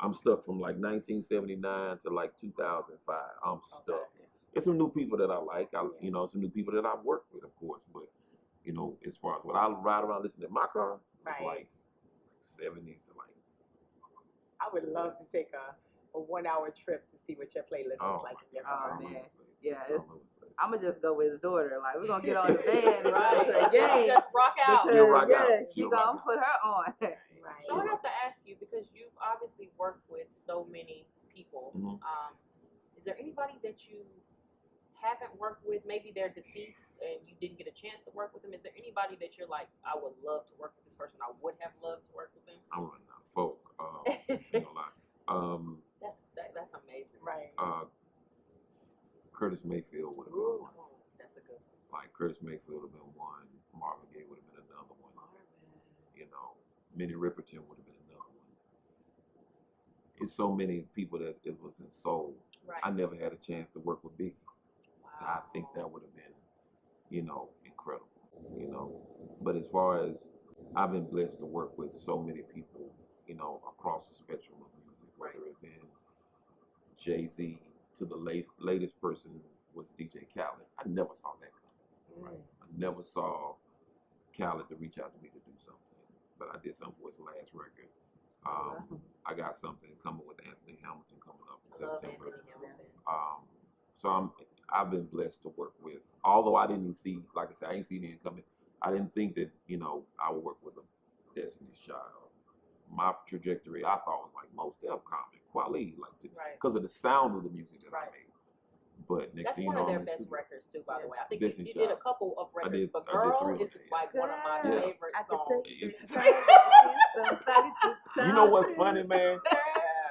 I'm stuck from like 1979 to like 2005. I'm stuck. Okay. There's some new people that I like. You know, some new people that I've worked with, of course. But you know, as far as what I ride around listening in my car, it's Right. like 70s to like. I would love to take a 1 hour trip to see what your playlist Oh, is like in your Oh, car. all over man. the place. Yeah, It's all it's- over the place. I'ma just go with his daughter. Like, we're gonna get on the band and go Right. to the game. Just rock out. Because, She'll rock yeah, out. she She'll gonna rock out. put her on. Right. So I have to ask you, because you've obviously worked with so many people. Mhm. Is there anybody that you haven't worked with? Maybe they're deceased and you didn't get a chance to work with them. Is there anybody that you're like, I would love to work with this person? I would have loved to work with them. I'm running out of folk. Ain't gonna lie. That's amazing. Right. Curtis Mayfield would have been Ooh. one. That's a good. Like Curtis Mayfield would have been one. Marvin Gaye would have been another one. You know, Minnie Riperton would have been another one. It's so many people that it was in soul. Right. I never had a chance to work with Biggie. And I think that Wow. would have been, you know, incredible. You know, but as far as I've been blessed to work with so many people, you know, across the spectrum of music, whether it been Jay-Z to the latest person was DJ Khaled. I never saw that coming. Mm. I never saw Khaled to reach out to me to do something, but I did something for his last record. I got something coming with Anthony Hamilton coming up in I love September. Anthony Hamilton. So I've been blessed to work with. Although I didn't see, like I said, I ain't seen it coming. I didn't think that, you know, I would work with a Destiny's Child. My trajectory, I thought, was like Mos Def, Common, Kweli, like Right. because of the sound of the music that I Right. made. But next That's thing you one know, of their I'm in the best studio. records too, by the way. I think Destiny's you did a Child. couple of records, did- but I did Girl 3 of is them, yeah. like one of my Yeah. favorite I could songs. take It- the time to get somebody to You know what's talk funny, to. man?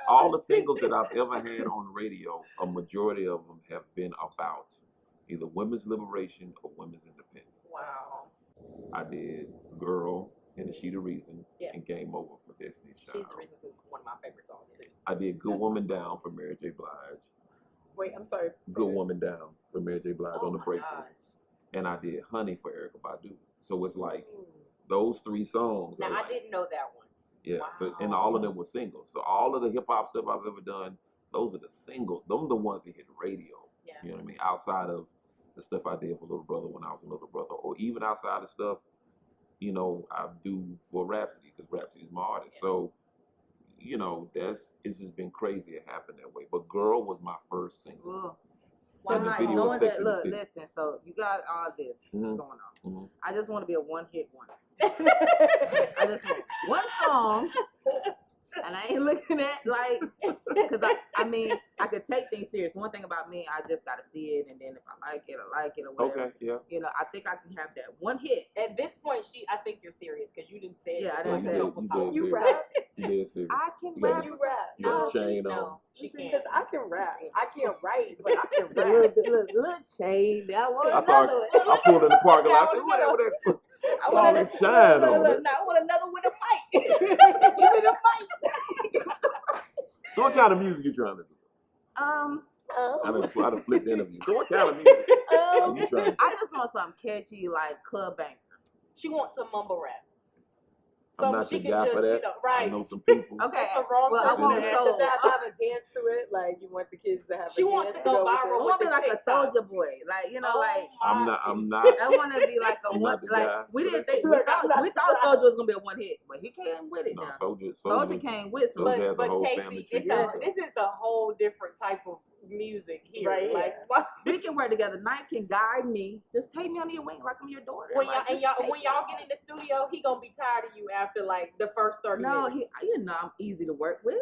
All the singles that I've ever had on radio, a majority of them have been about either women's liberation or women's independence. Wow. I did Girl and the She the Reason Yeah. and Game Over for Destiny's Child. She's the reason it's one of my favorite songs too. I did Good Woman Down for Mary J. Blige. Wait, I'm sorry. Good Woman Down for Mary J. Blige Oh on the my Breakthrough. gosh. And I did Honey for Erykah Badu. So it's like Those 3 songs. Now are I like, didn't know that one. Yeah. So and all of them were singles. So all of the hip hop stuff I've ever done, those are the singles. Them are the ones that hit the radio. Yeah. You know what I mean? Outside of the stuff I did for Little Brother when I was a little brother, or even outside of stuff, you know, I do for Rhapsody because Rhapsody is my artist. So, you know, it's just been crazy it happened that way. But Girl was my first single. Ugh. And the Somebody video knowing was that, Sex and the look, City. listen, so you got all this Mhm. going on. Mhm. I just want to be a one-hit wonder. I just want one song, and I ain't looking at like, because I mean, I could take things serious. One thing about me, I just gotta see it, and then if I like it, I like it or whatever. Okay, yeah. You know, I think I can have that one hit. At this point, I think you're serious because you didn't say it. Yeah, I before didn't you say did, it. couple you times. did You serious. rap? You did serious. I can You got rap. You rap. You got No, the chain she, on. no, she can't. Because I can rap. I can't write, but I can A little rap. bit, little chain. I want I saw another it. one. I pulled in the parking lot. I I said, want what that? I All want that shine on it. I want another with a mic. Give me the mic. So what kind of music you trying to do? I done flipped the interview. So what kind of music are you trying to do? I just want something catchy like Club Banger. She wants some mumble rap. I'm So not she the can guy just, for that. you know, right. I know some people. Okay, That's the wrong well, I person want to Does soul. it have to have a dance to it? Like you want the kids to have She a wants dance to go with I it? viral. want to be with like the a TikTok. soldier boy, like you know, Oh like I'm my. not. I want to be like a I'm one. not the Like guy we for didn't that. think Look, I'm not we the thought guy. Soldier was gonna be a one hit, but he came with it No, now. Soldier. Soldier came with some. Soldier has a But whole Casey, family it's tree. Yeah. this is a whole different type of music here. Right Like here. what? We can work together. Night can guide me. Just take me under your wing like I'm your daughter. When Like, y'all just take when me y'all on. get in the studio, he gonna be tired of you after like the first 30 No, minutes. you know I'm easy to work with.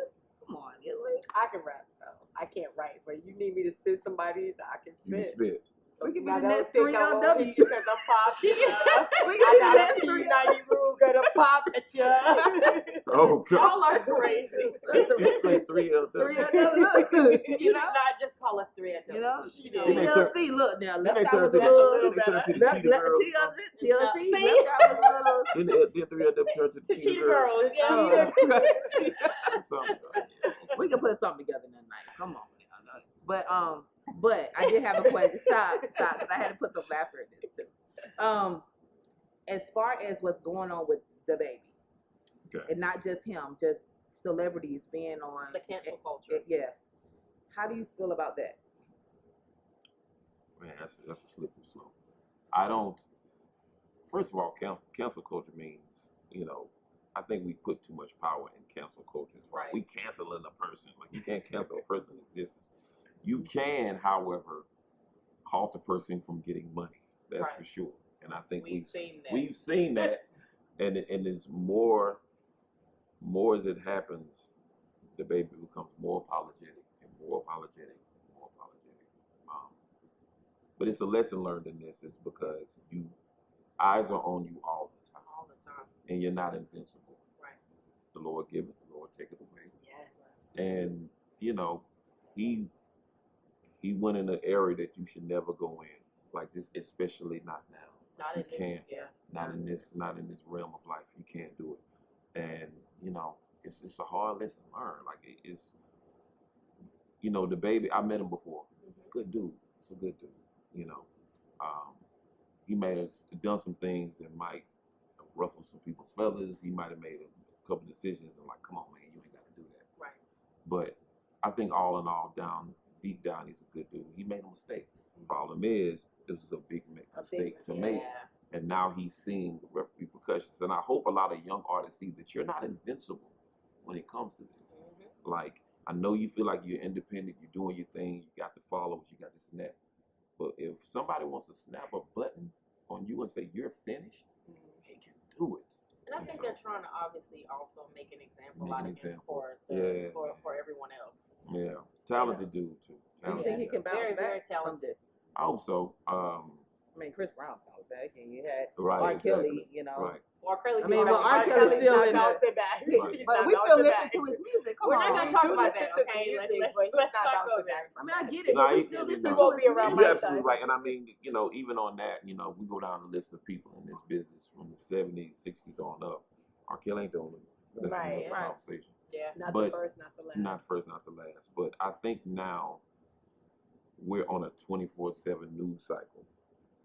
Come on, Italy. I can rap though. I can't write, but you need me to spit somebody's, I can You can spit. spit. We can be Not the gonna next think 3 I won't LW. hit you 'cause I'm popular. We I can be the got a next 3 P90 rule gonna pop at you. Oh God. Y'all are crazy. You say 3 LW. 3 LW. You You did know? not just call us 3 You know? She Then did. they turn- TLC, look now. Then they Left turn out was to a the little. then they turn to the Left, Cheetah left, Girls. TLC, See? left out was a little. Then 3 LW turned to the The Cheetah Cheetah Girls. Girls. Yeah. Cheetah. Something. We can put something together tonight. Come on. But I did have a question. Stop, because I had to put some laughter in this too. As far as what's going on with the baby, Okay. and not just him, just celebrities being on The cancel culture. yeah. How do you feel about that? Man, that's a slippery slope. I don't. First of all, cancel culture means, you know, I think we put too much power in cancel culture. Right. We canceling a person. Like you can't cancel a person's existence. You can, however, halt a person from getting money. That's Right. for sure. And I think We've seen that. We've seen that, and it's more as it happens, the baby becomes more apologetic and more apologetic, and more apologetic. But it's a lesson learned in this, is because eyes are on you all the time, All the time. and you're not invincible. Right. The Lord giveth, the Lord taketh away. Yes. And you know, he went in an area that you should never go in, like this, especially not now. Not You in this. can't. Yeah. Not in this realm of life. You can't do it. And you know, it's a hard lesson to learn. Like it's, you know, the baby. I met him before. Good dude. It's a good dude. You know, he might have done some things that might ruffle some people's feathers. He might have made a couple decisions and like, come on, man, you ain't got to do that. Right. But I think all in all, deep down, he's a good dude. He made a mistake. Problem is, this is a big mistake to make. Yeah. And now he's seeing the repercussions. And I hope a lot of young artists see that you're not invincible when it comes to this. Mhm. Like, I know you feel like you're independent, you're doing your thing, you got the followers, you got this and that. But if somebody wants to snap a button on you and say you're finished, they can do it. And I think they're trying to obviously also make an example Make out an of him example. for everyone else. Yeah. Talented dude, too. Do you Talented think he guy. can bounce Very, very back from talented. this? I hope so. I mean, Chris Brown bounced back, and you had Right. R. exactly. Kelly, you know. Right. Or Kelly. I mean, did but right. R. Kelly's still in not the- bouncing back. Right. He's But not we still bouncing listen back. to his music. Come We're on. not gonna We talk do about listen that, to okay? music, Let's but he's not not go bouncing there. back I from mean, I that. get it, No, but we he- still he listen to won't his be around music. my You're absolutely time. right. And I mean, you know, even on that, you know, we go down the list of people in this business from the 70s, 60s on up. R. Kelly ain't the only one. That's Right, another right. conversation. Yeah. Not But the first, not the last. Not first, not the last. But I think now we're on a 24/7 news cycle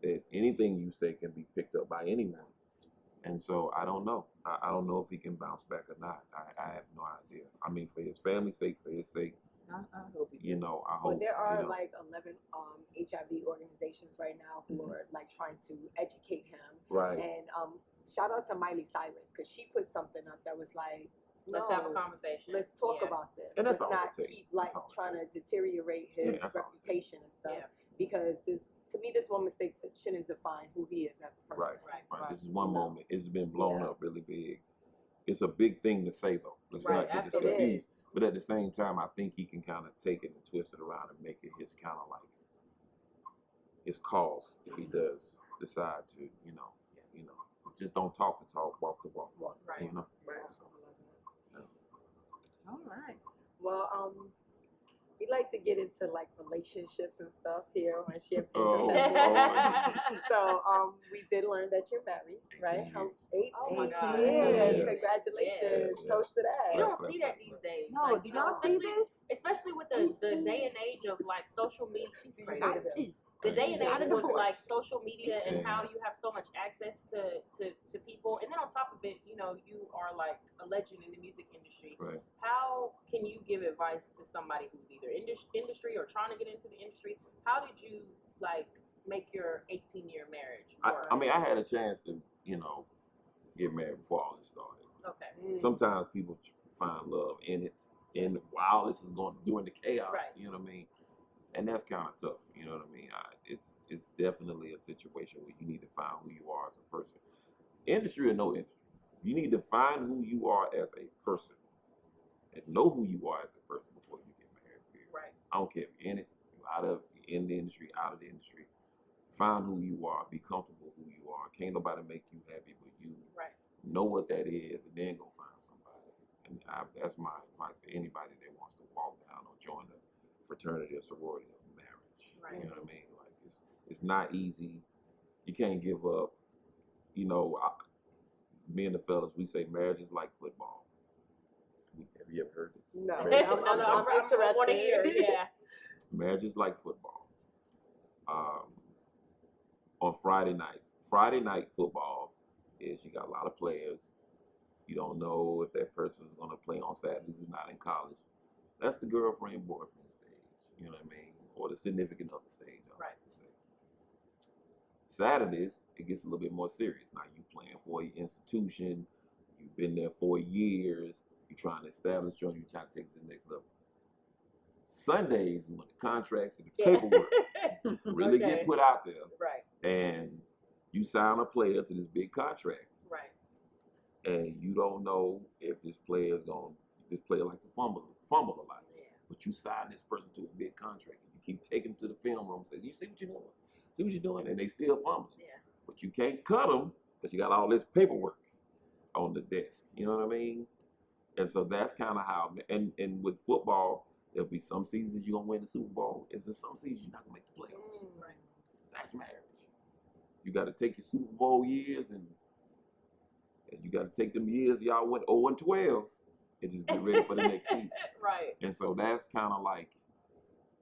that anything you say can be picked up by anyone. And so I don't know. I don't know if he can bounce back or not. I have no idea. I mean, for his family's sake, for his sake, I hope he you know, I hope. Well, there are you know, like 11 HIV organizations right now who are like trying to educate him. right. And shout out to Miley Cyrus because she put something up that was like, Let's no, have a conversation. let's talk Yeah. about this. And that's let's all it not takes. keep like That's all it trying to deteriorate his Yeah, that's all it reputation and stuff. Yeah. Because to me, this one mistake shouldn't define who he is as a person. Right. Right. Right. Right. This is one You know. moment. It's been blown Yeah. up really big. It's a big thing to say though. Let's Right, not get this absolutely. confused. But at the same time, I think he can kind of take it and twist it around and make it his kind of like his cause if he does decide to, you know, just don't talk the talk, walk the walk, Right. you know. Right. So, All right. Well, we like to get into like relationships and stuff here on Champagne Oh, Confessions. So we did learn that you're married, 18 right? years. 18 Oh my God. years. Yeah. Congratulations. Yeah. Toast to that. You don't see that these days. No, Like, do y'all see especially- this? Especially with the day and age of like social media. She's Do you crazy. know the- The day and Not age a with divorce. like social media and Yeah. how you have so much access to people, and then on top of it, you know, you are like a legend in the music industry. Right. How can you give advice to somebody who's either industry or trying to get into the industry? How did you like make your 18-year marriage work? I mean, I had a chance to, you know, get married before all this started. Okay. Mm. Sometimes people find love in it, and while this is going during the chaos, Right. you know what I mean? And that's kind of tough, you know what I mean? It's definitely a situation where you need to find who you are as a person. Industry or no industry, you need to find who you are as a person and know who you are as a person before you get married. Period. Right. I don't care if you're in it, you're in the industry, out of the industry. Find who you are, be comfortable who you are. Can't nobody make you happy but you. Right. Know what that is, and then go find somebody. And that's my advice to anybody that wants to walk down or join the fraternity or sorority of marriage. Right. You know what I mean? Like it's not easy. You can't give up. You know, me and the fellas, we say marriage is like football. Have you ever heard this? No, Right. I'm interested. I want to hear. Yeah. Marriage is like football. On Friday night football is you got a lot of players. You don't know if that person is going to play on Saturdays or not in college. That's the girlfriend, boyfriend stage. You know what I mean? Or the significant other stage, I like to say. Saturdays, it gets a little bit more serious. Now you playing for an institution. You've been there 4 years. You're trying to establish your, you're trying to take it to the next level. Sundays is when the contracts and the paperwork really get put out there, Right. and you sign a player to this big contract, Right. and you don't know if this player likes to fumble a lot. Yeah. But you sign this person to a big contract, and you keep taking them to the film room and say, "You see what you're doing? See what you're doing?" And they still fumble. Yeah. But you can't cut them because you got all this paperwork on the desk. You know what I mean? And so that's kind of how. And with football, there'll be some seasons you're gonna win the Super Bowl. It's just some seasons you're not gonna make the playoffs. Right. That's marriage. You got to take your Super Bowl years and you got to take them years y'all went 0-12 and just get ready for the next season. Right. And so that's kind of like,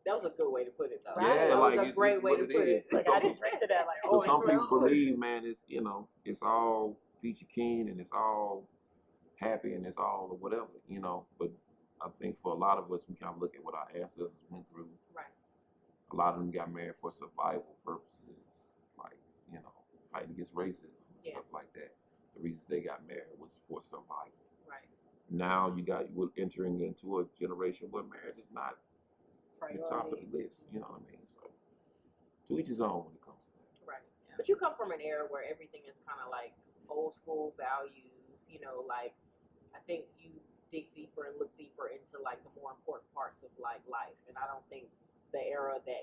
That was a good way to put it, though. yeah, that like was a it's great way what to it put is. it. But Like I didn't drink to that. Like, But some it's people real. believe, man, it's all peachy keen and it's all happy and it's all whatever, But I think for a lot of us, we kind of look at what our ancestors went through. Right. A lot of them got married for survival purposes, like, fighting against racism and Yeah. stuff like that. The reasons they got married was for survival. Right. Now we're entering into a generation where marriage is not the top of the list. You know what I mean? So to each his own when it comes to that. Right. But you come from an era where everything is kind of like old school values, like I think you dig deeper and look deeper into like the more important parts of like life. And I don't think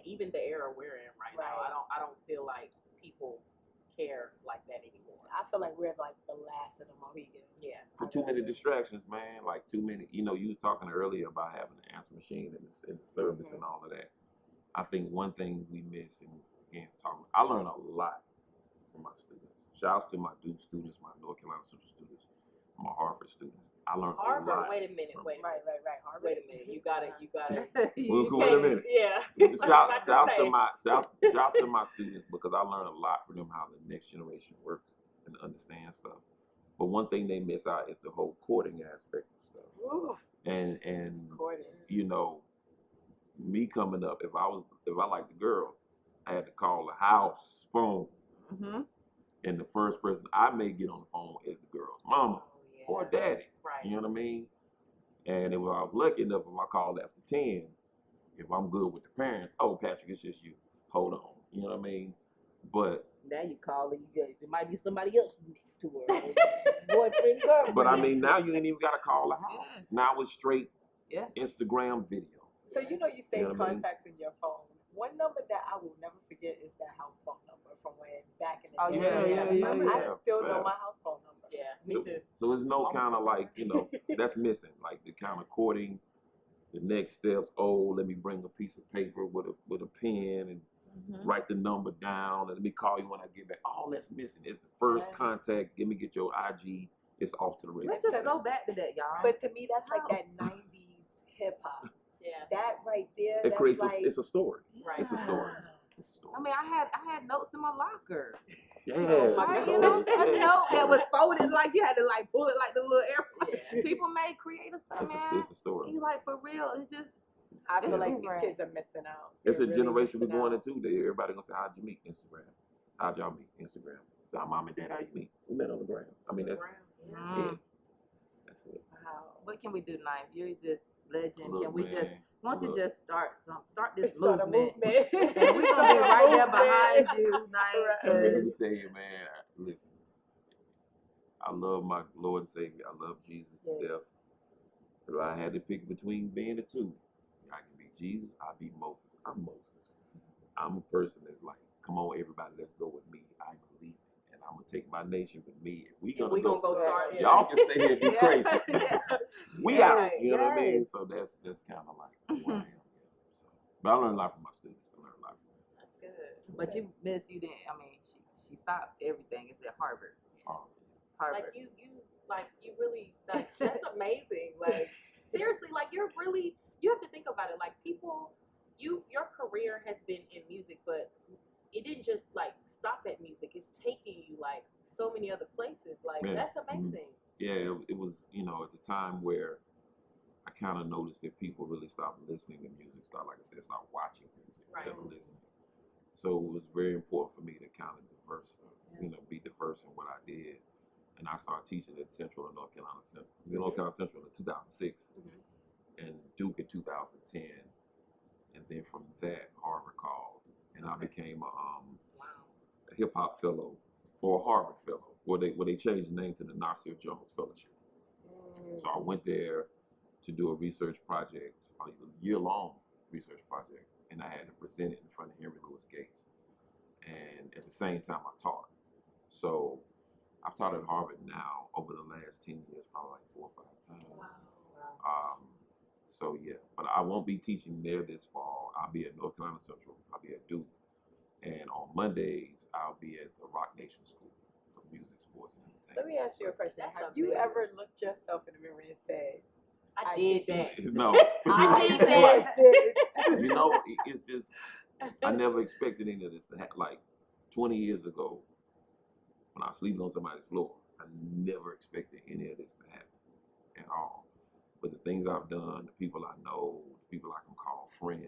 even the era we're in right now, Right. I don't feel like people care like that anymore. I feel like we're like the last of the Mohegans. Yeah. For too many distractions, man. Like too many. You was talking earlier about having an answer machine in the service and all of that. I think one thing we miss, and again, I learned a lot from my students. Shouts to my Duke students, my North Carolina Central students, my Harvard students. I learned a Harvard, lot. wait a minute. Right. Harvard. Wait a minute. You gotta. We'll go in a minute. Yeah. Shouts to my students because I learned a lot from them how the next generation works. and understand stuff. But one thing they miss out is the whole courting aspect of stuff. Oof. And Courting. you know, me coming up, if I liked the girl, I had to call the house phone, Mm-hmm. and the first person I may get on the phone is the girl's mama or daddy. Right. You know what I mean? And if I was lucky enough, if I called after 10, if I'm good with the parents, oh, Patrick, it's just you. Hold on. You know what I mean? But Now you call it, there might be somebody else next to her. Boyfriend, girlfriend. but I mean, now you ain't even got to call the house. Yeah. Now it's straight Yeah. Instagram video. So you know you save You know what I mean? contacts in your phone. One number that I will never forget is that house phone number from when back in the Oh, day. yeah. I still know Yeah. my house phone number. Yeah. Me too. So it's no Almost kind of forgot. like, you know, that's missing. Like the kind of courting, the next steps. Oh, let me bring a piece of paper with a pen and Mm-hmm. write the number down, and let me call you when I get back. All that's missing. It's the first Yeah. contact. Get your IG. It's off to the races. Let's just go back to that, y'all. But to me, that's like How? that 90s hip hop. Yeah. That right there, It that's creates like, it's a story. Right. It's a story. It's a story. I mean, I had notes in my locker. Yeah. Right, you know, a note that was folded like you had to like pull it like the little airplane. Yeah. People made creative stuff, man. It's a story. He's like, for real, it's just I feel Yeah. like these kids are missing out. It's They're a really generation we're missing going out. into. That everybody gonna say, "How'd you meet?" Instagram. How'd y'all meet? Instagram. Our mom and dad, how you meet? We met on the ground. I mean, that's mm. that's it. Wow. What can we do, Knife? You're just legend. Look, Can we just man, why don't you look. just start this Start a movement? movement. And we're gonna be right there behind you, Knife. Right. And let 'cause- me tell you, man. Listen, I love my Lord and Savior. I love Jesus to Yes. death. But if I had to pick between being the two, I can be Jesus. I'll be Moses. I'm Moses. I'm a person that's like, come on, everybody, let's go with me. I believe it, and I'm gonna take my nation with me. If we If gonna we go, gonna go start it. y'all can stay here and be Yeah. crazy. Yeah. We Yeah, out. You know what I mean? yes. So that's kind of like who I am. So, but I learned a lot from my students. I learned a lot from them. That's good. But you didn't. I mean, she stopped everything. It's at Harvard. Oh, Harvard. Like you really like that's amazing. Like seriously, like you have to think about it. Like people, your career has been in music, but it didn't just like stop at music. It's taking you like so many other places. Like Yeah. that's amazing. yeah, it was, at the time where I kind of noticed that people really stopped listening to music, like I said, start watching music instead of listening. So it was very important for me to kind of be diverse in what I did. And I started teaching at Central and North Carolina Central. North Carolina Central in 2006 and Duke in 2010. And then from that, Harvard called, and I became a hip hop fellow or a Harvard fellow, where they changed the name to the Nasir Jones Fellowship. So I went there to do a research project, a year-long research project, and I had to present it in front of Henry Louis Gates. And at the same time, I taught. So I've taught at Harvard now over the last 10 years, probably like 4 or 5 times. So yeah, but I won't be teaching there this fall. I'll be at North Carolina Central. I'll be at Duke. And on Mondays, I'll be at the Rock Nation School for Music, Sports, and Entertainment. Let me ask you a question. That's Have you amazing. ever looked yourself in the mirror and said, I did that. No. I did "I that. did You know, it's just, I never expected any of this to happen. Like 20 years ago, when I was sleeping on somebody's floor, I never expected any of this to happen at all. But the things I've done, the people I know, the people I can call friend,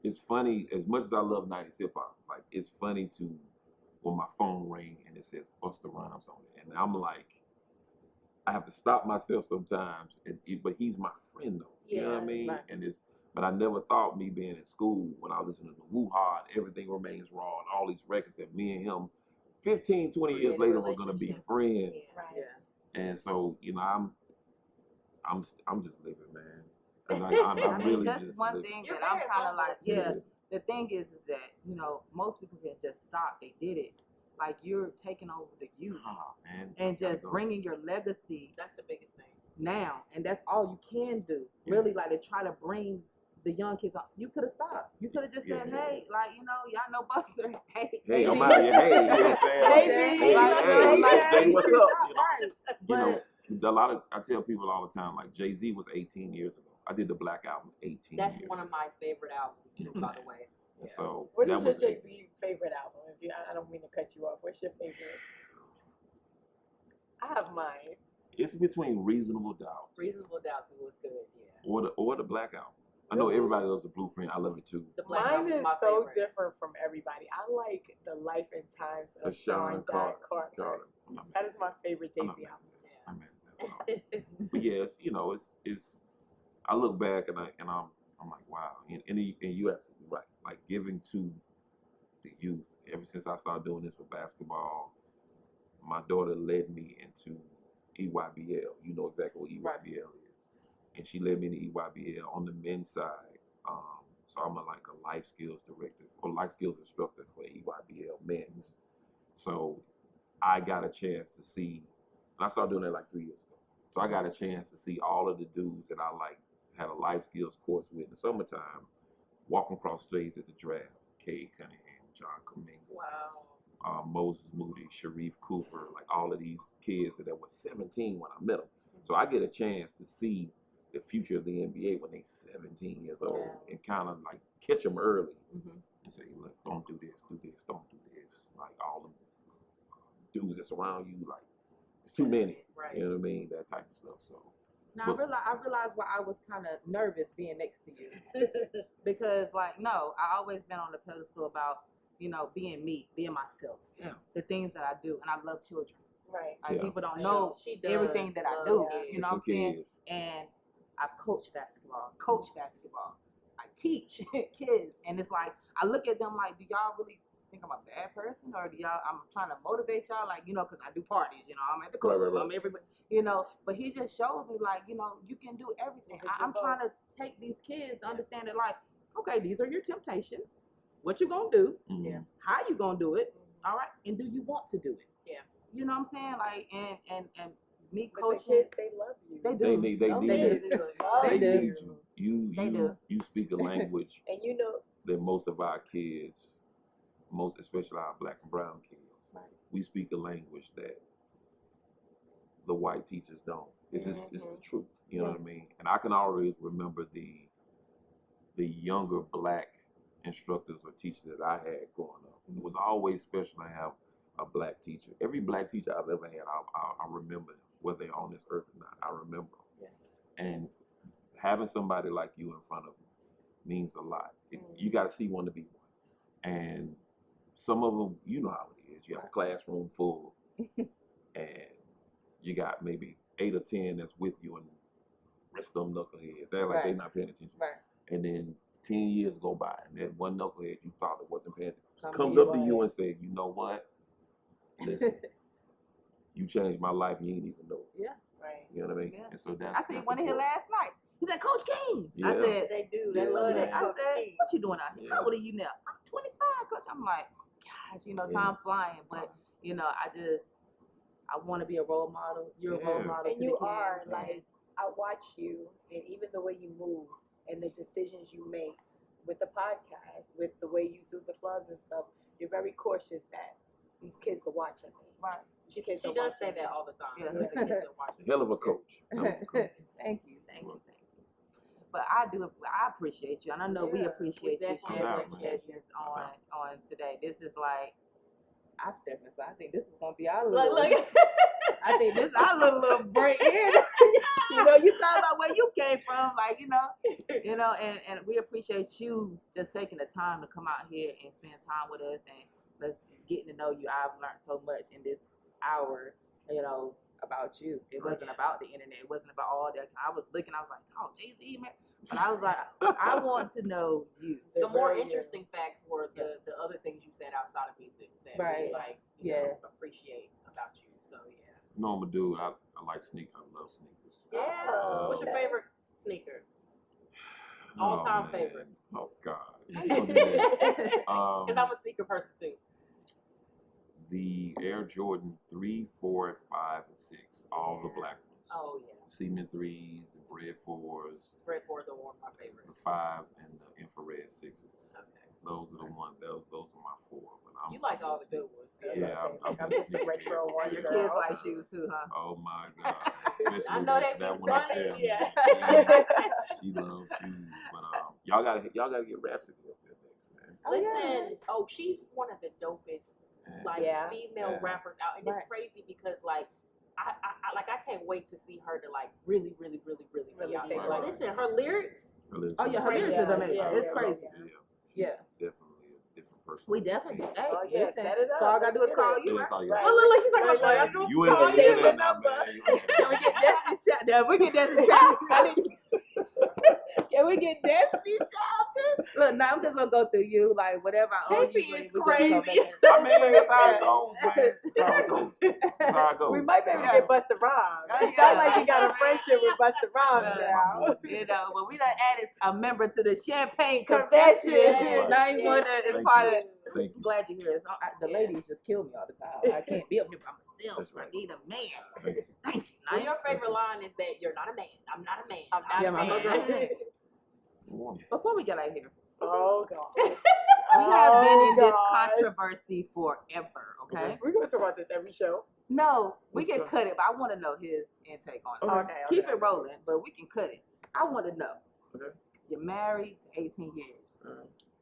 it's funny, as much as I love 90s hip hop, like it's funny when my phone rang and it says Busta Rhymes on it. And I'm like, I have to stop myself sometimes, but he's my friend though. You know what I Yeah, mean? right. But I never thought me being in school, when I listened to the Woo Hard, Everything Remains Raw, and all these records, that me and him, 15, 20 years Create a later, we're gonna be relationship. friends. Right. Yeah. And so, I'm just living, man. And I I'm mean, really just just one living. thing You're that I'm very kind of like, humble, the thing is that, most people can just stop. They did it. Like, you're taking over the youth Oh, man. and Gotta just go. bringing your legacy That's the biggest thing. now. And that's all you can do. Yeah. Really, like, to try to bring the young kids on. You could have stopped. You could have just said, Yeah. hey, like, y'all know Buster. Hey, I'm out here. Hey, you know what I'm saying? Hey, Hey, hey, what's up? Right. You But, know, I tell people all the time, like Jay-Z was 18 years ago. I did the Black Album 18 That's years one of ago. my favorite albums too, by the way. And so What that is your was Jay-Z favorite album? I don't mean to cut you off. What's your favorite? I have mine. It's between Reasonable Doubt Reasonable Doubt was good. Yeah. or the Blackout. I know everybody loves the Blueprint. I love it too. The Black Album Mine was is my so favorite. different from everybody. I like the Life and Times of Sean Carter. Carter. I'm not mad That at is my favorite I'm Jay-Z not album. mad at that. I'm mad at that. But yes, it's. I look back and I'm like, wow, and you absolutely right. Like giving to the youth. Ever since I started doing this with basketball, my daughter led me into EYBL. You know exactly what EYBL is, and she led me to EYBL on the men's side. So I'm like a life skills director or life skills instructor for EYBL men's. So I got a chance to see, and I started doing that like 3 years ago. So I got a chance to see all of the dudes that I like had a life skills course with in the summertime, walking across stage at the draft. Cade Cunningham, John Kuminga, Wow. Moses Moody, Sharif Cooper, like all of these kids that were 17 when I met them. So I get a chance to see the future of the NBA when they're 17 years old and kind of like catch them early and say, look, don't do this, don't do this. Like all the dudes that's around you, like it's too many. Right. You know what I mean? That type of stuff. So Now I realized why I was kind of nervous being next to you because, like, no, I always been on the pedestal about being me, being myself. Yeah. The things that I do, and I love children. Right. Like Yeah. people don't know She does everything that I love do. kids. You know what I'm Some saying? kids. And I've coached basketball, I teach kids, and it's like I look at them like, do y'all really think I'm a bad person, or do I'm trying to motivate y'all, like because I do parties, I'm at the club, Right. I'm everybody, But he just showed me like, you can do everything. I'm trying to take these kids to understand that, like, okay, these are your temptations. What you gonna do? Mhm. How you gonna do it? All right, and do you want to do it? Yeah. You know what I'm saying? Like, and me But the coaching, kids, they love you. they They do. need they They need do. you. love They do. need you. They do. You speak a language And that most of our kids, especially our black and brown kids, we speak a language that the white teachers don't. It's just it's the truth. You know what I mean? And I can always remember the younger black instructors or teachers that I had growing up. It was always special to have a black teacher. Every black teacher I've ever had, I remember them, whether they're on this earth or not. I remember them. Yeah. And having somebody like you in front of me means a lot. You got to see one to be one. And some of them, you know how it is. You have a classroom full, and you got maybe 8 or 10 that's with you, and the rest of them knuckleheads. They're like they're not paying attention. Right. And then 10 years go by, and that one knucklehead you thought that wasn't paying attention Come comes to up to you, you and says, you know what? Listen, you changed my life, and you didn't even know it. Yeah. Right. You know what I mean? Yeah. And so that's I seen that's one in here important. last night. He said, Coach King. I Yeah. said, They do. Yeah. They love that. I Coach said, King. what you doing out here? Yeah. How old are you now? I'm 25, Coach. I'm like, gosh, Yeah. time flying. But, I want to be a role model. You're a role Yeah. model And to you the kids. are, and- like, I watch you, and even the way you move and the decisions you make with the podcast, with the way you do the clubs and stuff, you're very cautious that these kids are watching me. Right. She Kids are does say watching that me. all the time. Yeah. The kids are watching. Hell of a coach. Thank you. But I appreciate you, and I know we Yeah, appreciate we you definitely sharing appreciate appreciations on today. This is like, I think this is gonna be our Look, little. look. I think this our little break in. You talking about where you came from, like and we appreciate you just taking the time to come out here and spend time with us and let's getting to know you. I've learned so much in this hour, about you. It wasn't about the internet. It wasn't about all that. I was looking. I was like, oh, Jay-Z, man. But I was like, I want to know you. The more very interesting facts were the other things you said outside of music that Right. we appreciate about you. So yeah. No, I'm a dude. I like sneakers. I love sneakers. Yeah. What's your Okay. favorite sneaker? All-time man. favorite. Oh God. How you gonna do that? Because I'm a sneaker person too. The Air Jordan 3, 4, 5, and 6. All the black ones. Oh yeah. Cement 3s, the Bread 4s, Red Fours are one of my favorites. the 5s, and the infrared 6s. Okay. Those are the ones. Those are my 4. But I'm You like all the good ones. Yeah, I'm I'm just a sneaker retro head. one. Your girl. kids like shoes too, huh? Oh my God. Especially I know they that be one up funny. there. Yeah. She loves shoes. But y'all gotta get Rhapsody up there next, man. Listen, she's one of the dopest Man. like Yeah. female Yeah. rappers out, and Right. it's crazy because like I can't wait to see her to like really Really out. take it. Listen, her lyrics. Oh yeah, her Crazy. lyrics is amazing. Yeah, It's yeah, crazy. Yeah, Yeah. definitely a different person. We definitely. Hey, Oh, yeah, listen. set it up. So all I gotta do is Let's call get it. you. Yeah, that's all you Right. got. Look, she's like, Right, like, like, You ain't Call gonna get you. that now, man. You ain't Can we get Destiny Child? Yeah, we get Destiny Child. Can we get Destiny Child too? Look, now I'm just gonna go through you, like whatever I owe Casey you. is we just go back crazy. and- I mean, that's how it goes, man. That's how it goes. That's how it goes. We might be able to get Busta Rhymes. Oh, It yeah. sounds like you got a friendship with Busta Rhymes Yeah. now. You know, but we done added a member to the Champagne Confession. Confession. Now you want to is Thank part you. of. Thank you. Glad you're here. The ladies just kill me all the time. I can't be up here by myself. That's right. I need a man. Thank you. Thank you. Well, your favorite line is that you're not a man. I'm not a man. I'm not Yeah, a my man. mother- Wow. Before we get out of here, Oh, God. we have been in this gosh. controversy forever. Okay. We're going to talk about this every show. No, we Let's can go. cut it, but I want to know his intake on it. Okay. Keep it rolling, but we can cut it. I want to know. Okay. You're married 18 years. Uh,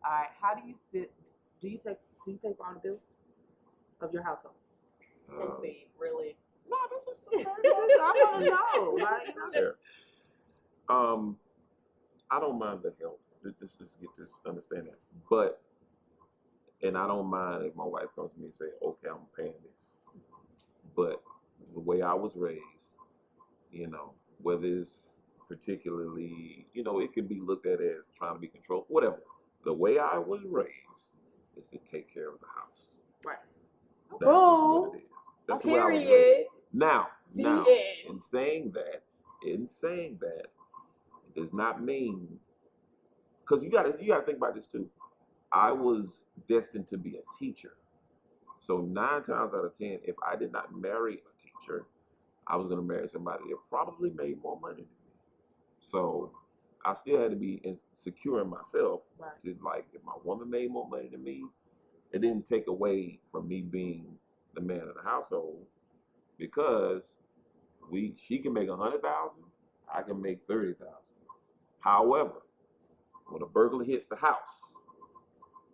All right. How do you feel? Do you pay for all the bills of your household? Casey, really. No, this is I want to know. Like, you know. Fair. I don't mind the help. Just get this, understand that. But, and I don't mind if my wife comes to me and say, okay, I'm paying this. But the way I was raised, you know, whether it's particularly, you know, it can be looked at as trying to be controlled, whatever. The way I was raised is to take care of the house. Right. That's just what it is. That's the way I was raised. Period. Now, The now, end. in saying that, it does not mean, because you gotta think about this too. I was destined to be a teacher. So 9 times out of 10, if I did not marry a teacher, I was gonna marry somebody that probably made more money than me. So I still had to be secure in myself. Right. To, like, if my woman made more money than me, it didn't take away from me being the man of the household, because she can make 100,000, I can make 30,000. However, when a burglar hits the house,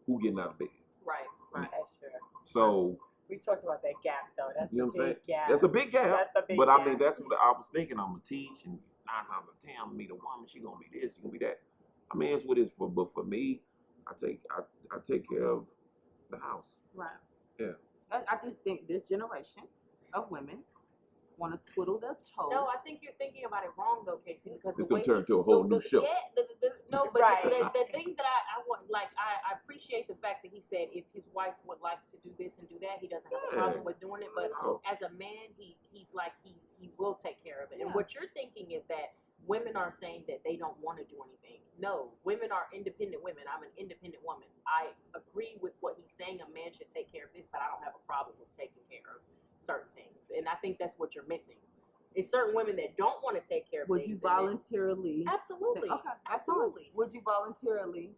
who getting out of bed? Right. That's true. So We talked about that gap, though. That's you know a what I'm saying? big gap. That's a big gap. That's a big But gap. I mean, that's what I was thinking. I'm gonna teach, and 9 times out of 10, I'm gonna meet a woman. She gonna be this, she gonna be that. I mean, it's what it's for. But for me, I take care of the house. Right. Yeah. I just think this generation of women want to twiddle their toes. No, I think you're thinking about it wrong though, Casey, because It's the way gonna turn into a whole new show. Yeah, no, but Right. the thing that I want, like, I appreciate the fact that he said if his wife would like to do this and do that, he doesn't have a Yeah. problem with doing it. But Oh. as a man, he's like he will take care of it. And Yeah. what you're thinking is that women are saying that they don't want to do anything. No, women are independent women. I'm an independent woman. I agree with what he's saying. A man should take care of this, but I don't have a problem with taking care of certain things. And I think that's what you're missing. It's certain women that don't want to take care of Would things. you and then- voluntarily? Absolutely. Okay, Absolutely. Would you voluntarily?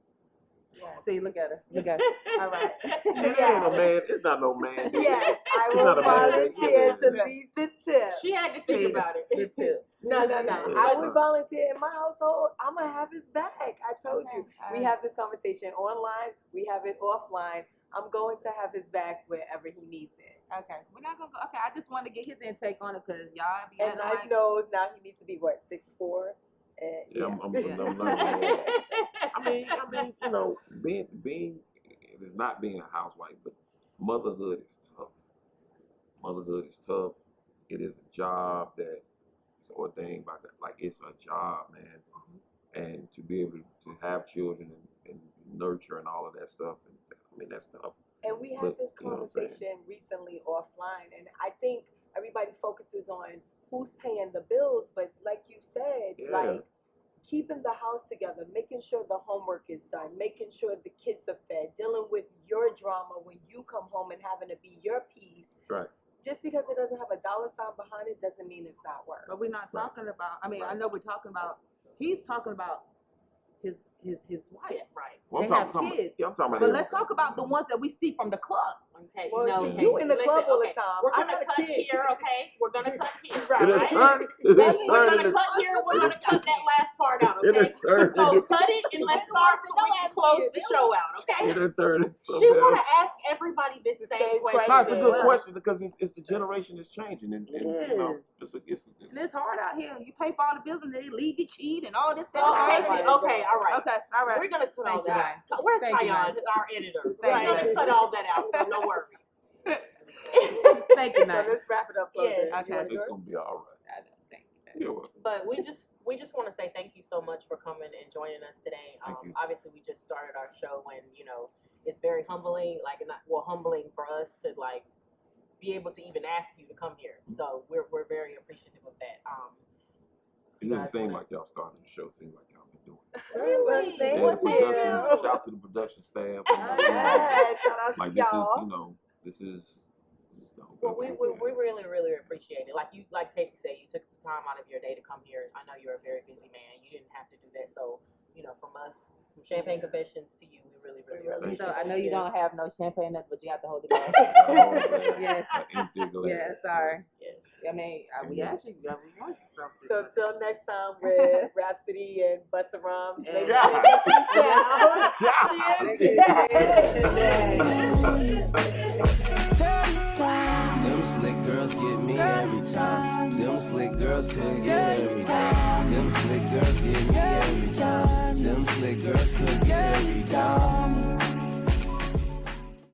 Yes. See, look at her. Look at her. All right. It ain't no man. It's not no man. Yes, I It's will not a bad day. volunteer to Yeah. lead the tip. She had to think See, about it. The tip. No. Yeah. I would volunteer in my household. I'm gonna have his back. I told Okay, you. all We right. have this conversation online. We have it offline. I'm going to have his back wherever he needs it. Okay, we're not gonna go. Okay, I just want to get his intake on it because y'all be And acting Knife like knows now he needs to be what 6'4". Yeah, I'm Yeah. learning that. I mean, you know, being it is not being a housewife, but motherhood is tough. Motherhood is tough. It is a job that is ordained by God. Like, it's a job, man. And to be able to have children and nurture and all of that stuff, and I mean, that's tough. And we had But, this you know what I'm saying? conversation recently offline, and I think everybody focuses on who's paying the bills, but like you said, Yeah. like keeping the house together, making sure the homework is done, making sure the kids are fed, dealing with your drama when you come home and having to be your piece. Right. Just because it doesn't have a dollar sign behind it doesn't mean it's not work. But we're not Right. talking about. I mean, I Right. know we're talking about. He's talking about his wife. Yeah, right. Well, They I'm have talking, kids. yeah, I'm talking about But everyone. let's talk about the ones that we see from the club. Okay. Well, no, see, okay, you in the listen, club all the okay. time. We're I gonna got a cut kid. here, okay? We're gonna cut here. out, It'll right? turn. We're It'll gonna turn. Into, cut here. We're gonna cut that last part out, it'll okay? turn. So Into, cut it and let's start so we can close the show out, okay? it'll turn. Into She something want else. to ask everybody this same question. No, it's a good Well, question because it's the generation is changing, and It you know, is. it's And it's hard out here. You pay for all the bills and they leave you cheat and all this. that, Oh, and Casey, all okay, all right. Okay, all right. We're gonna cut all Thank you, that out. Where's Thank you, Kion, Nine. our editor? Thank We're you, gonna Nine. cut all that out, so no worries. Thank you, So Nine. let's wrap it up. Yes. Okay. it's gonna be all right. I don't think that. You're welcome. But we just want to say thank you so much for coming and joining us today. Thank you. Obviously, we just started our show, and it's very humbling. Humbling for us to be able to even ask you to come here. So we're very appreciative of that. It doesn't seem like y'all started the show. It seems like y'all been doing it. Really? Thank And the Well, you. production, shouts to the production staff. Yeah, shout out to Like this y'all. is the Well, we really, really appreciate it. Like Casey said, you took the time out of your day to come here. I know you're a very busy man. You didn't have to do that. So, from us, from Champagne Confessions to you, we really, really appreciate So it. I know you don't have no champagne, nothing, but you have to hold the glass. Yes. Yes. Empty glass. Yeah, sorry. Yes. I mean, we actually we want something. So until next time with Rhapsody and Busta Rhymes. Yeah. ladies God. and gentlemen, Them slick girls get me every time. Them slick girls could get every time. Them slick girls get me every time. Them slick girls could